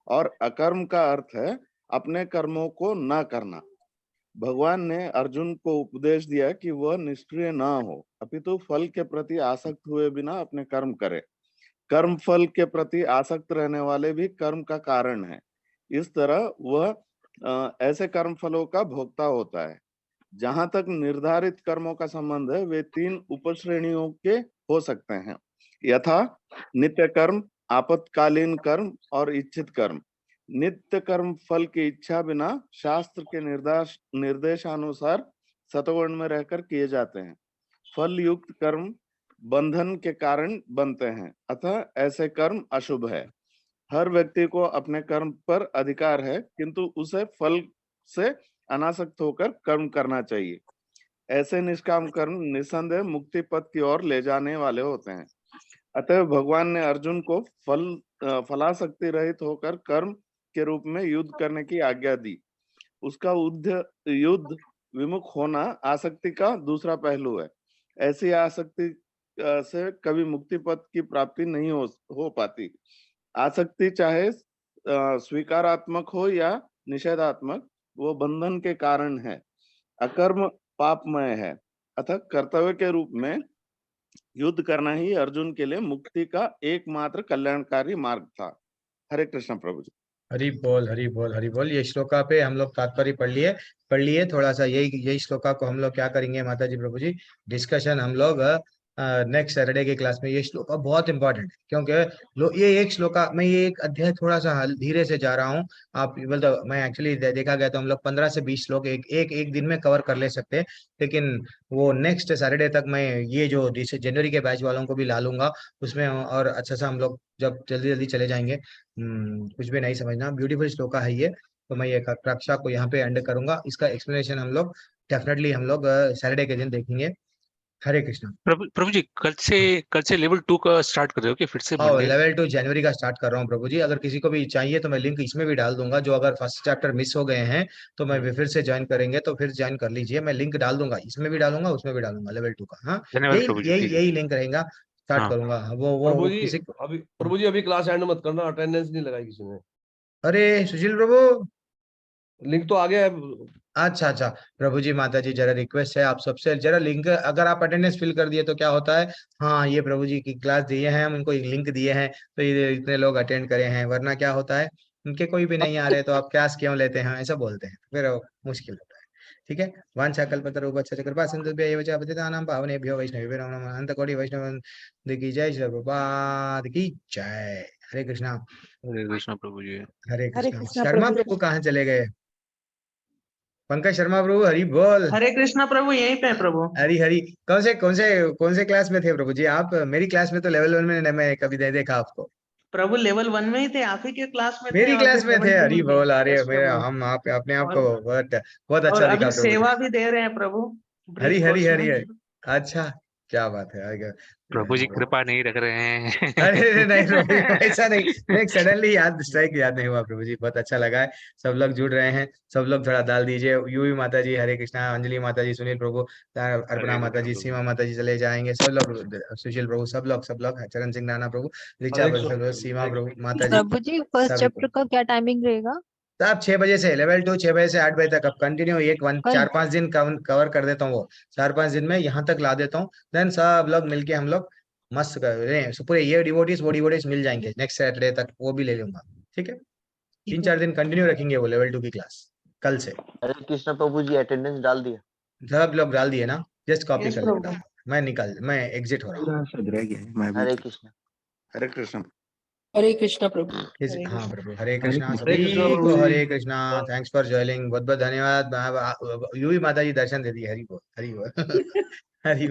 और अकर्म का अर्थ है अपने कर्मों को न करना। भगवान ने अर्जुन को उपदेश दिया कि वह निष्क्रिय न हो, अपितु फल के प्रति आसक्त हुए बिना अपने कर्म करे। कर्म फल के प्रति आसक्त रहने वाले भी कर्म का कारण है। इस तरह वह ऐसे कर्म फलों का भोक्ता होता है। जहां तक निर्धारित कर्मों का संबंध है, वे 3 उपश्रेणियों के हो सकते हैं, यथा नित्य कर्म, आपातकालीन कर्म और इच्छित कर्म। नित्य कर्म फल की इच्छा बिना शास्त्र के निर्देशानुसार सतोगुण में रहकर किए जाते हैं। फल युक्त कर्म बंधन के कारण बनते हैं, अतः ऐसे कर्म अशुभ है। हर व्यक्ति को अपने कर्म पर अधिकार है, किंतु उसे फल से अनासक्त होकर कर्म करना चाहिए। ऐसे निष्काम कर्म निस्संदेह मुक्ति पथ की ओर ले जाने वाले होते हैं। अतः भगवान ने अर्जुन को फलासक्ति रहित होकर कर्म के रूप में युद्ध करने की आज्ञा दी। उसका युद्ध विमुख होना आसक्ति का दूसरा पहलू है। ऐसी आसक्ति से कभी मुक्ति पथ की प्राप्ति नहीं हो पाती। आसक्ति चाहे स्वीकारात्मक हो या निषेधात्मक, वो बंधन के कारण है। अकर्म पापमय है, अतः कर्तव्य के रूप में युद्ध करना ही अर्जुन के लिए मुक्ति का एकमात्र कल्याणकारी मार्ग था। हरे कृष्ण प्रभु जी। हरि बोल हरि बोल हरि बोल। ये श्लोका पे हम लोग तात्पर्य पढ़ लिए थोड़ा सा। यही श्लोका को हम लोग क्या करेंगे माता जी प्रभु जी, डिस्कशन हम लोग नेक्स्ट सैटरडे की क्लास में। ये श्लोका बहुत इंपॉर्टेंट है, क्योंकि ये एक श्लोका, मैं ये एक अध्याय थोड़ा सा धीरे से जा रहा हूँ। आप मतलब मैं एक्चुअली देखा गया तो हम लोग 15 से 20 श्लोक एक दिन में कवर कर ले सकते हैं, लेकिन वो नेक्स्ट सैटरडे तक मैं ये जो जनवरी के बैच वालों को भी ला लूंगा उसमें, और अच्छा सा हम लोग जब जल्दी जल्दी चले जाएंगे। कुछ भी नहीं समझना, ब्यूटीफुल श्लोका है ये। तो मैं ये कक्षा को यहाँ पे एंड करूंगा। इसका एक्सप्लेनेशन हम लोग डेफिनेटली हम लोग सैटरडे के दिन देखेंगे। हरे कृष्ण। प्रभु जी, कल से लेवल 2 का स्टार्ट कर रहे हो कि फिर से हाँ, मंडे? लेवल 2 जनवरी का स्टार्ट कर रहा हूँ प्रभु जी। अगर किसी को भी चाहिए तो मैं लिंक इसमें भी डाल दूंगा। जो अगर फर्स्ट चैप्टर मिस हो गए हैं तो मैं फिर से ज्वाइन करेंगे तो फिर ज्वाइन कर लीजिए। मैं लिंक डाल दूंगा, इसमें भी डालूंगा, उसमें भी डालूंगा, लेवल 2 का। हाँ, धन्यवाद प्रभु जी, जी जी। यही लिंक रहेगा। स्टार्ट हाँ करूंगा वो किसी को। प्रभु जी अभी क्लास एंड मत करना, अटेंडेंस नहीं लगाई किसी ने। अरे सुशील प्रभु, लिंक तो आ गया है। अच्छा अच्छा प्रभु जी, माता जी जरा रिक्वेस्ट है आप सबसे, जरा लिंक अगर आप अटेंडेंस फिल कर दिए तो क्या होता है। हाँ, ये प्रभु जी की क्लास दिए हैं हम, उनको एक लिंक दिए हैं तो ये इतने लोग अटेंड करे हैं, वरना क्या होता है उनके कोई भी नहीं आ रहे तो आप क्लास क्यों लेते हैं, ऐसा बोलते हैं, फिर मुश्किल होता है। ठीक है, वांछा कल्पतरुभ्यश्च कृपा सिन्धुभ्यः एव च पतितानां पावनेभ्यो वैष्णवेभ्यो नमः। अनंत कोटि वैष्णव की जय, श्री प्रभुपाद की जय। हरे कृष्णा। हरे कृष्णा प्रभु जी। हरे हरे कृष्णा। कृष्णा शर्मा प्रभु जी। प्रभु कहाँ चले गए? पंकज शर्मा प्रभु, हरि बोल। हरे कृष्णा प्रभु, यहीं पे है प्रभु। हरी हरी। कौन से क्लास में थे प्रभु जी आप? मेरी क्लास में तो लेवल 1 में मैं कभी नहीं देखा आपको। प्रभु लेवल 1 में ही थे, आप ही के क्लास में थे, मेरी और क्लास फिर में लेवल थे? 2 हरी में थे। बोल। अरे यस मेरा प्रभु। हम आप अपने आप को और बहुत और अच्छा अभी दिखा प्रभु जी। सेवा भी दे रहे हैं प्रभु, हरी ब्रीज हरी कोर्स में। हरी है। अच्छा, क्या बात है। प्रभु जी कृपा नहीं रख रहे हैं। अरे नहीं प्रभु जी, ऐसा नहीं, नहीं सडनली याद स्ट्राइक याद नहीं हुआ प्रभु जी, बहुत अच्छा लगा है। सब लोग जुड़ रहे हैं, सब लोग थोड़ा डाल दीजिए। यूवी माता जी हरे कृष्णा, अंजलि माता जी, सुनील प्रभु, अर्पणा माता जी, सीमा माता जी चले जाएंगे, सब लोग, सुशील प्रभु, सब लोग, चरण सिंह नाना प्रभु, ऋचा हरे बंसल प्रभु, सीमा प्रभु, माता जी, प्रभु जी फर्स्ट सभी चैप्टर का क्या टाइमिंग रहेगा? साहब 6 बजे से लेवल 2, 6 बजे से 8 बजे तक। अब कंटिन्यू कल 4-5 दिन कवर कर देता हूँ, वो 4-5 दिन में यहाँ तक ला देता हूँ। देन सब लोग मिलके हम लोग मस्त कर रहे हैं। पूरे ये डिवोटीज वो डिवोटीज मिल जाएंगे नेक्स्ट सैटरडे तक, वो भी ले लूंगा। ठीक है, 3-4 दिन कंटिन्यू रखेंगे वो लेवल 2 की क्लास कल से। हरे कृष्ण प्रभु जी, अटेंडेंस डाल दिया? सब लोग डाल दिए ना, जस्ट कॉपी यस कर प्रभु। लेता हूँ। मैं एग्जिट हो रहा हूँ। हरे कृष्ण। हरे कृष्ण। हरे कृष्णा प्रभु। हाँ प्रभु, हरे कृष्णा हरे कृष्णा सभी प्रभु को, जी। हरे कृष्णा। थैंक्स फॉर ज्वाइनिंग, बहुत बहुत धन्यवाद। यूवी माता जी दर्शन दे दिए, हरि बोल, हरि बोल। हरि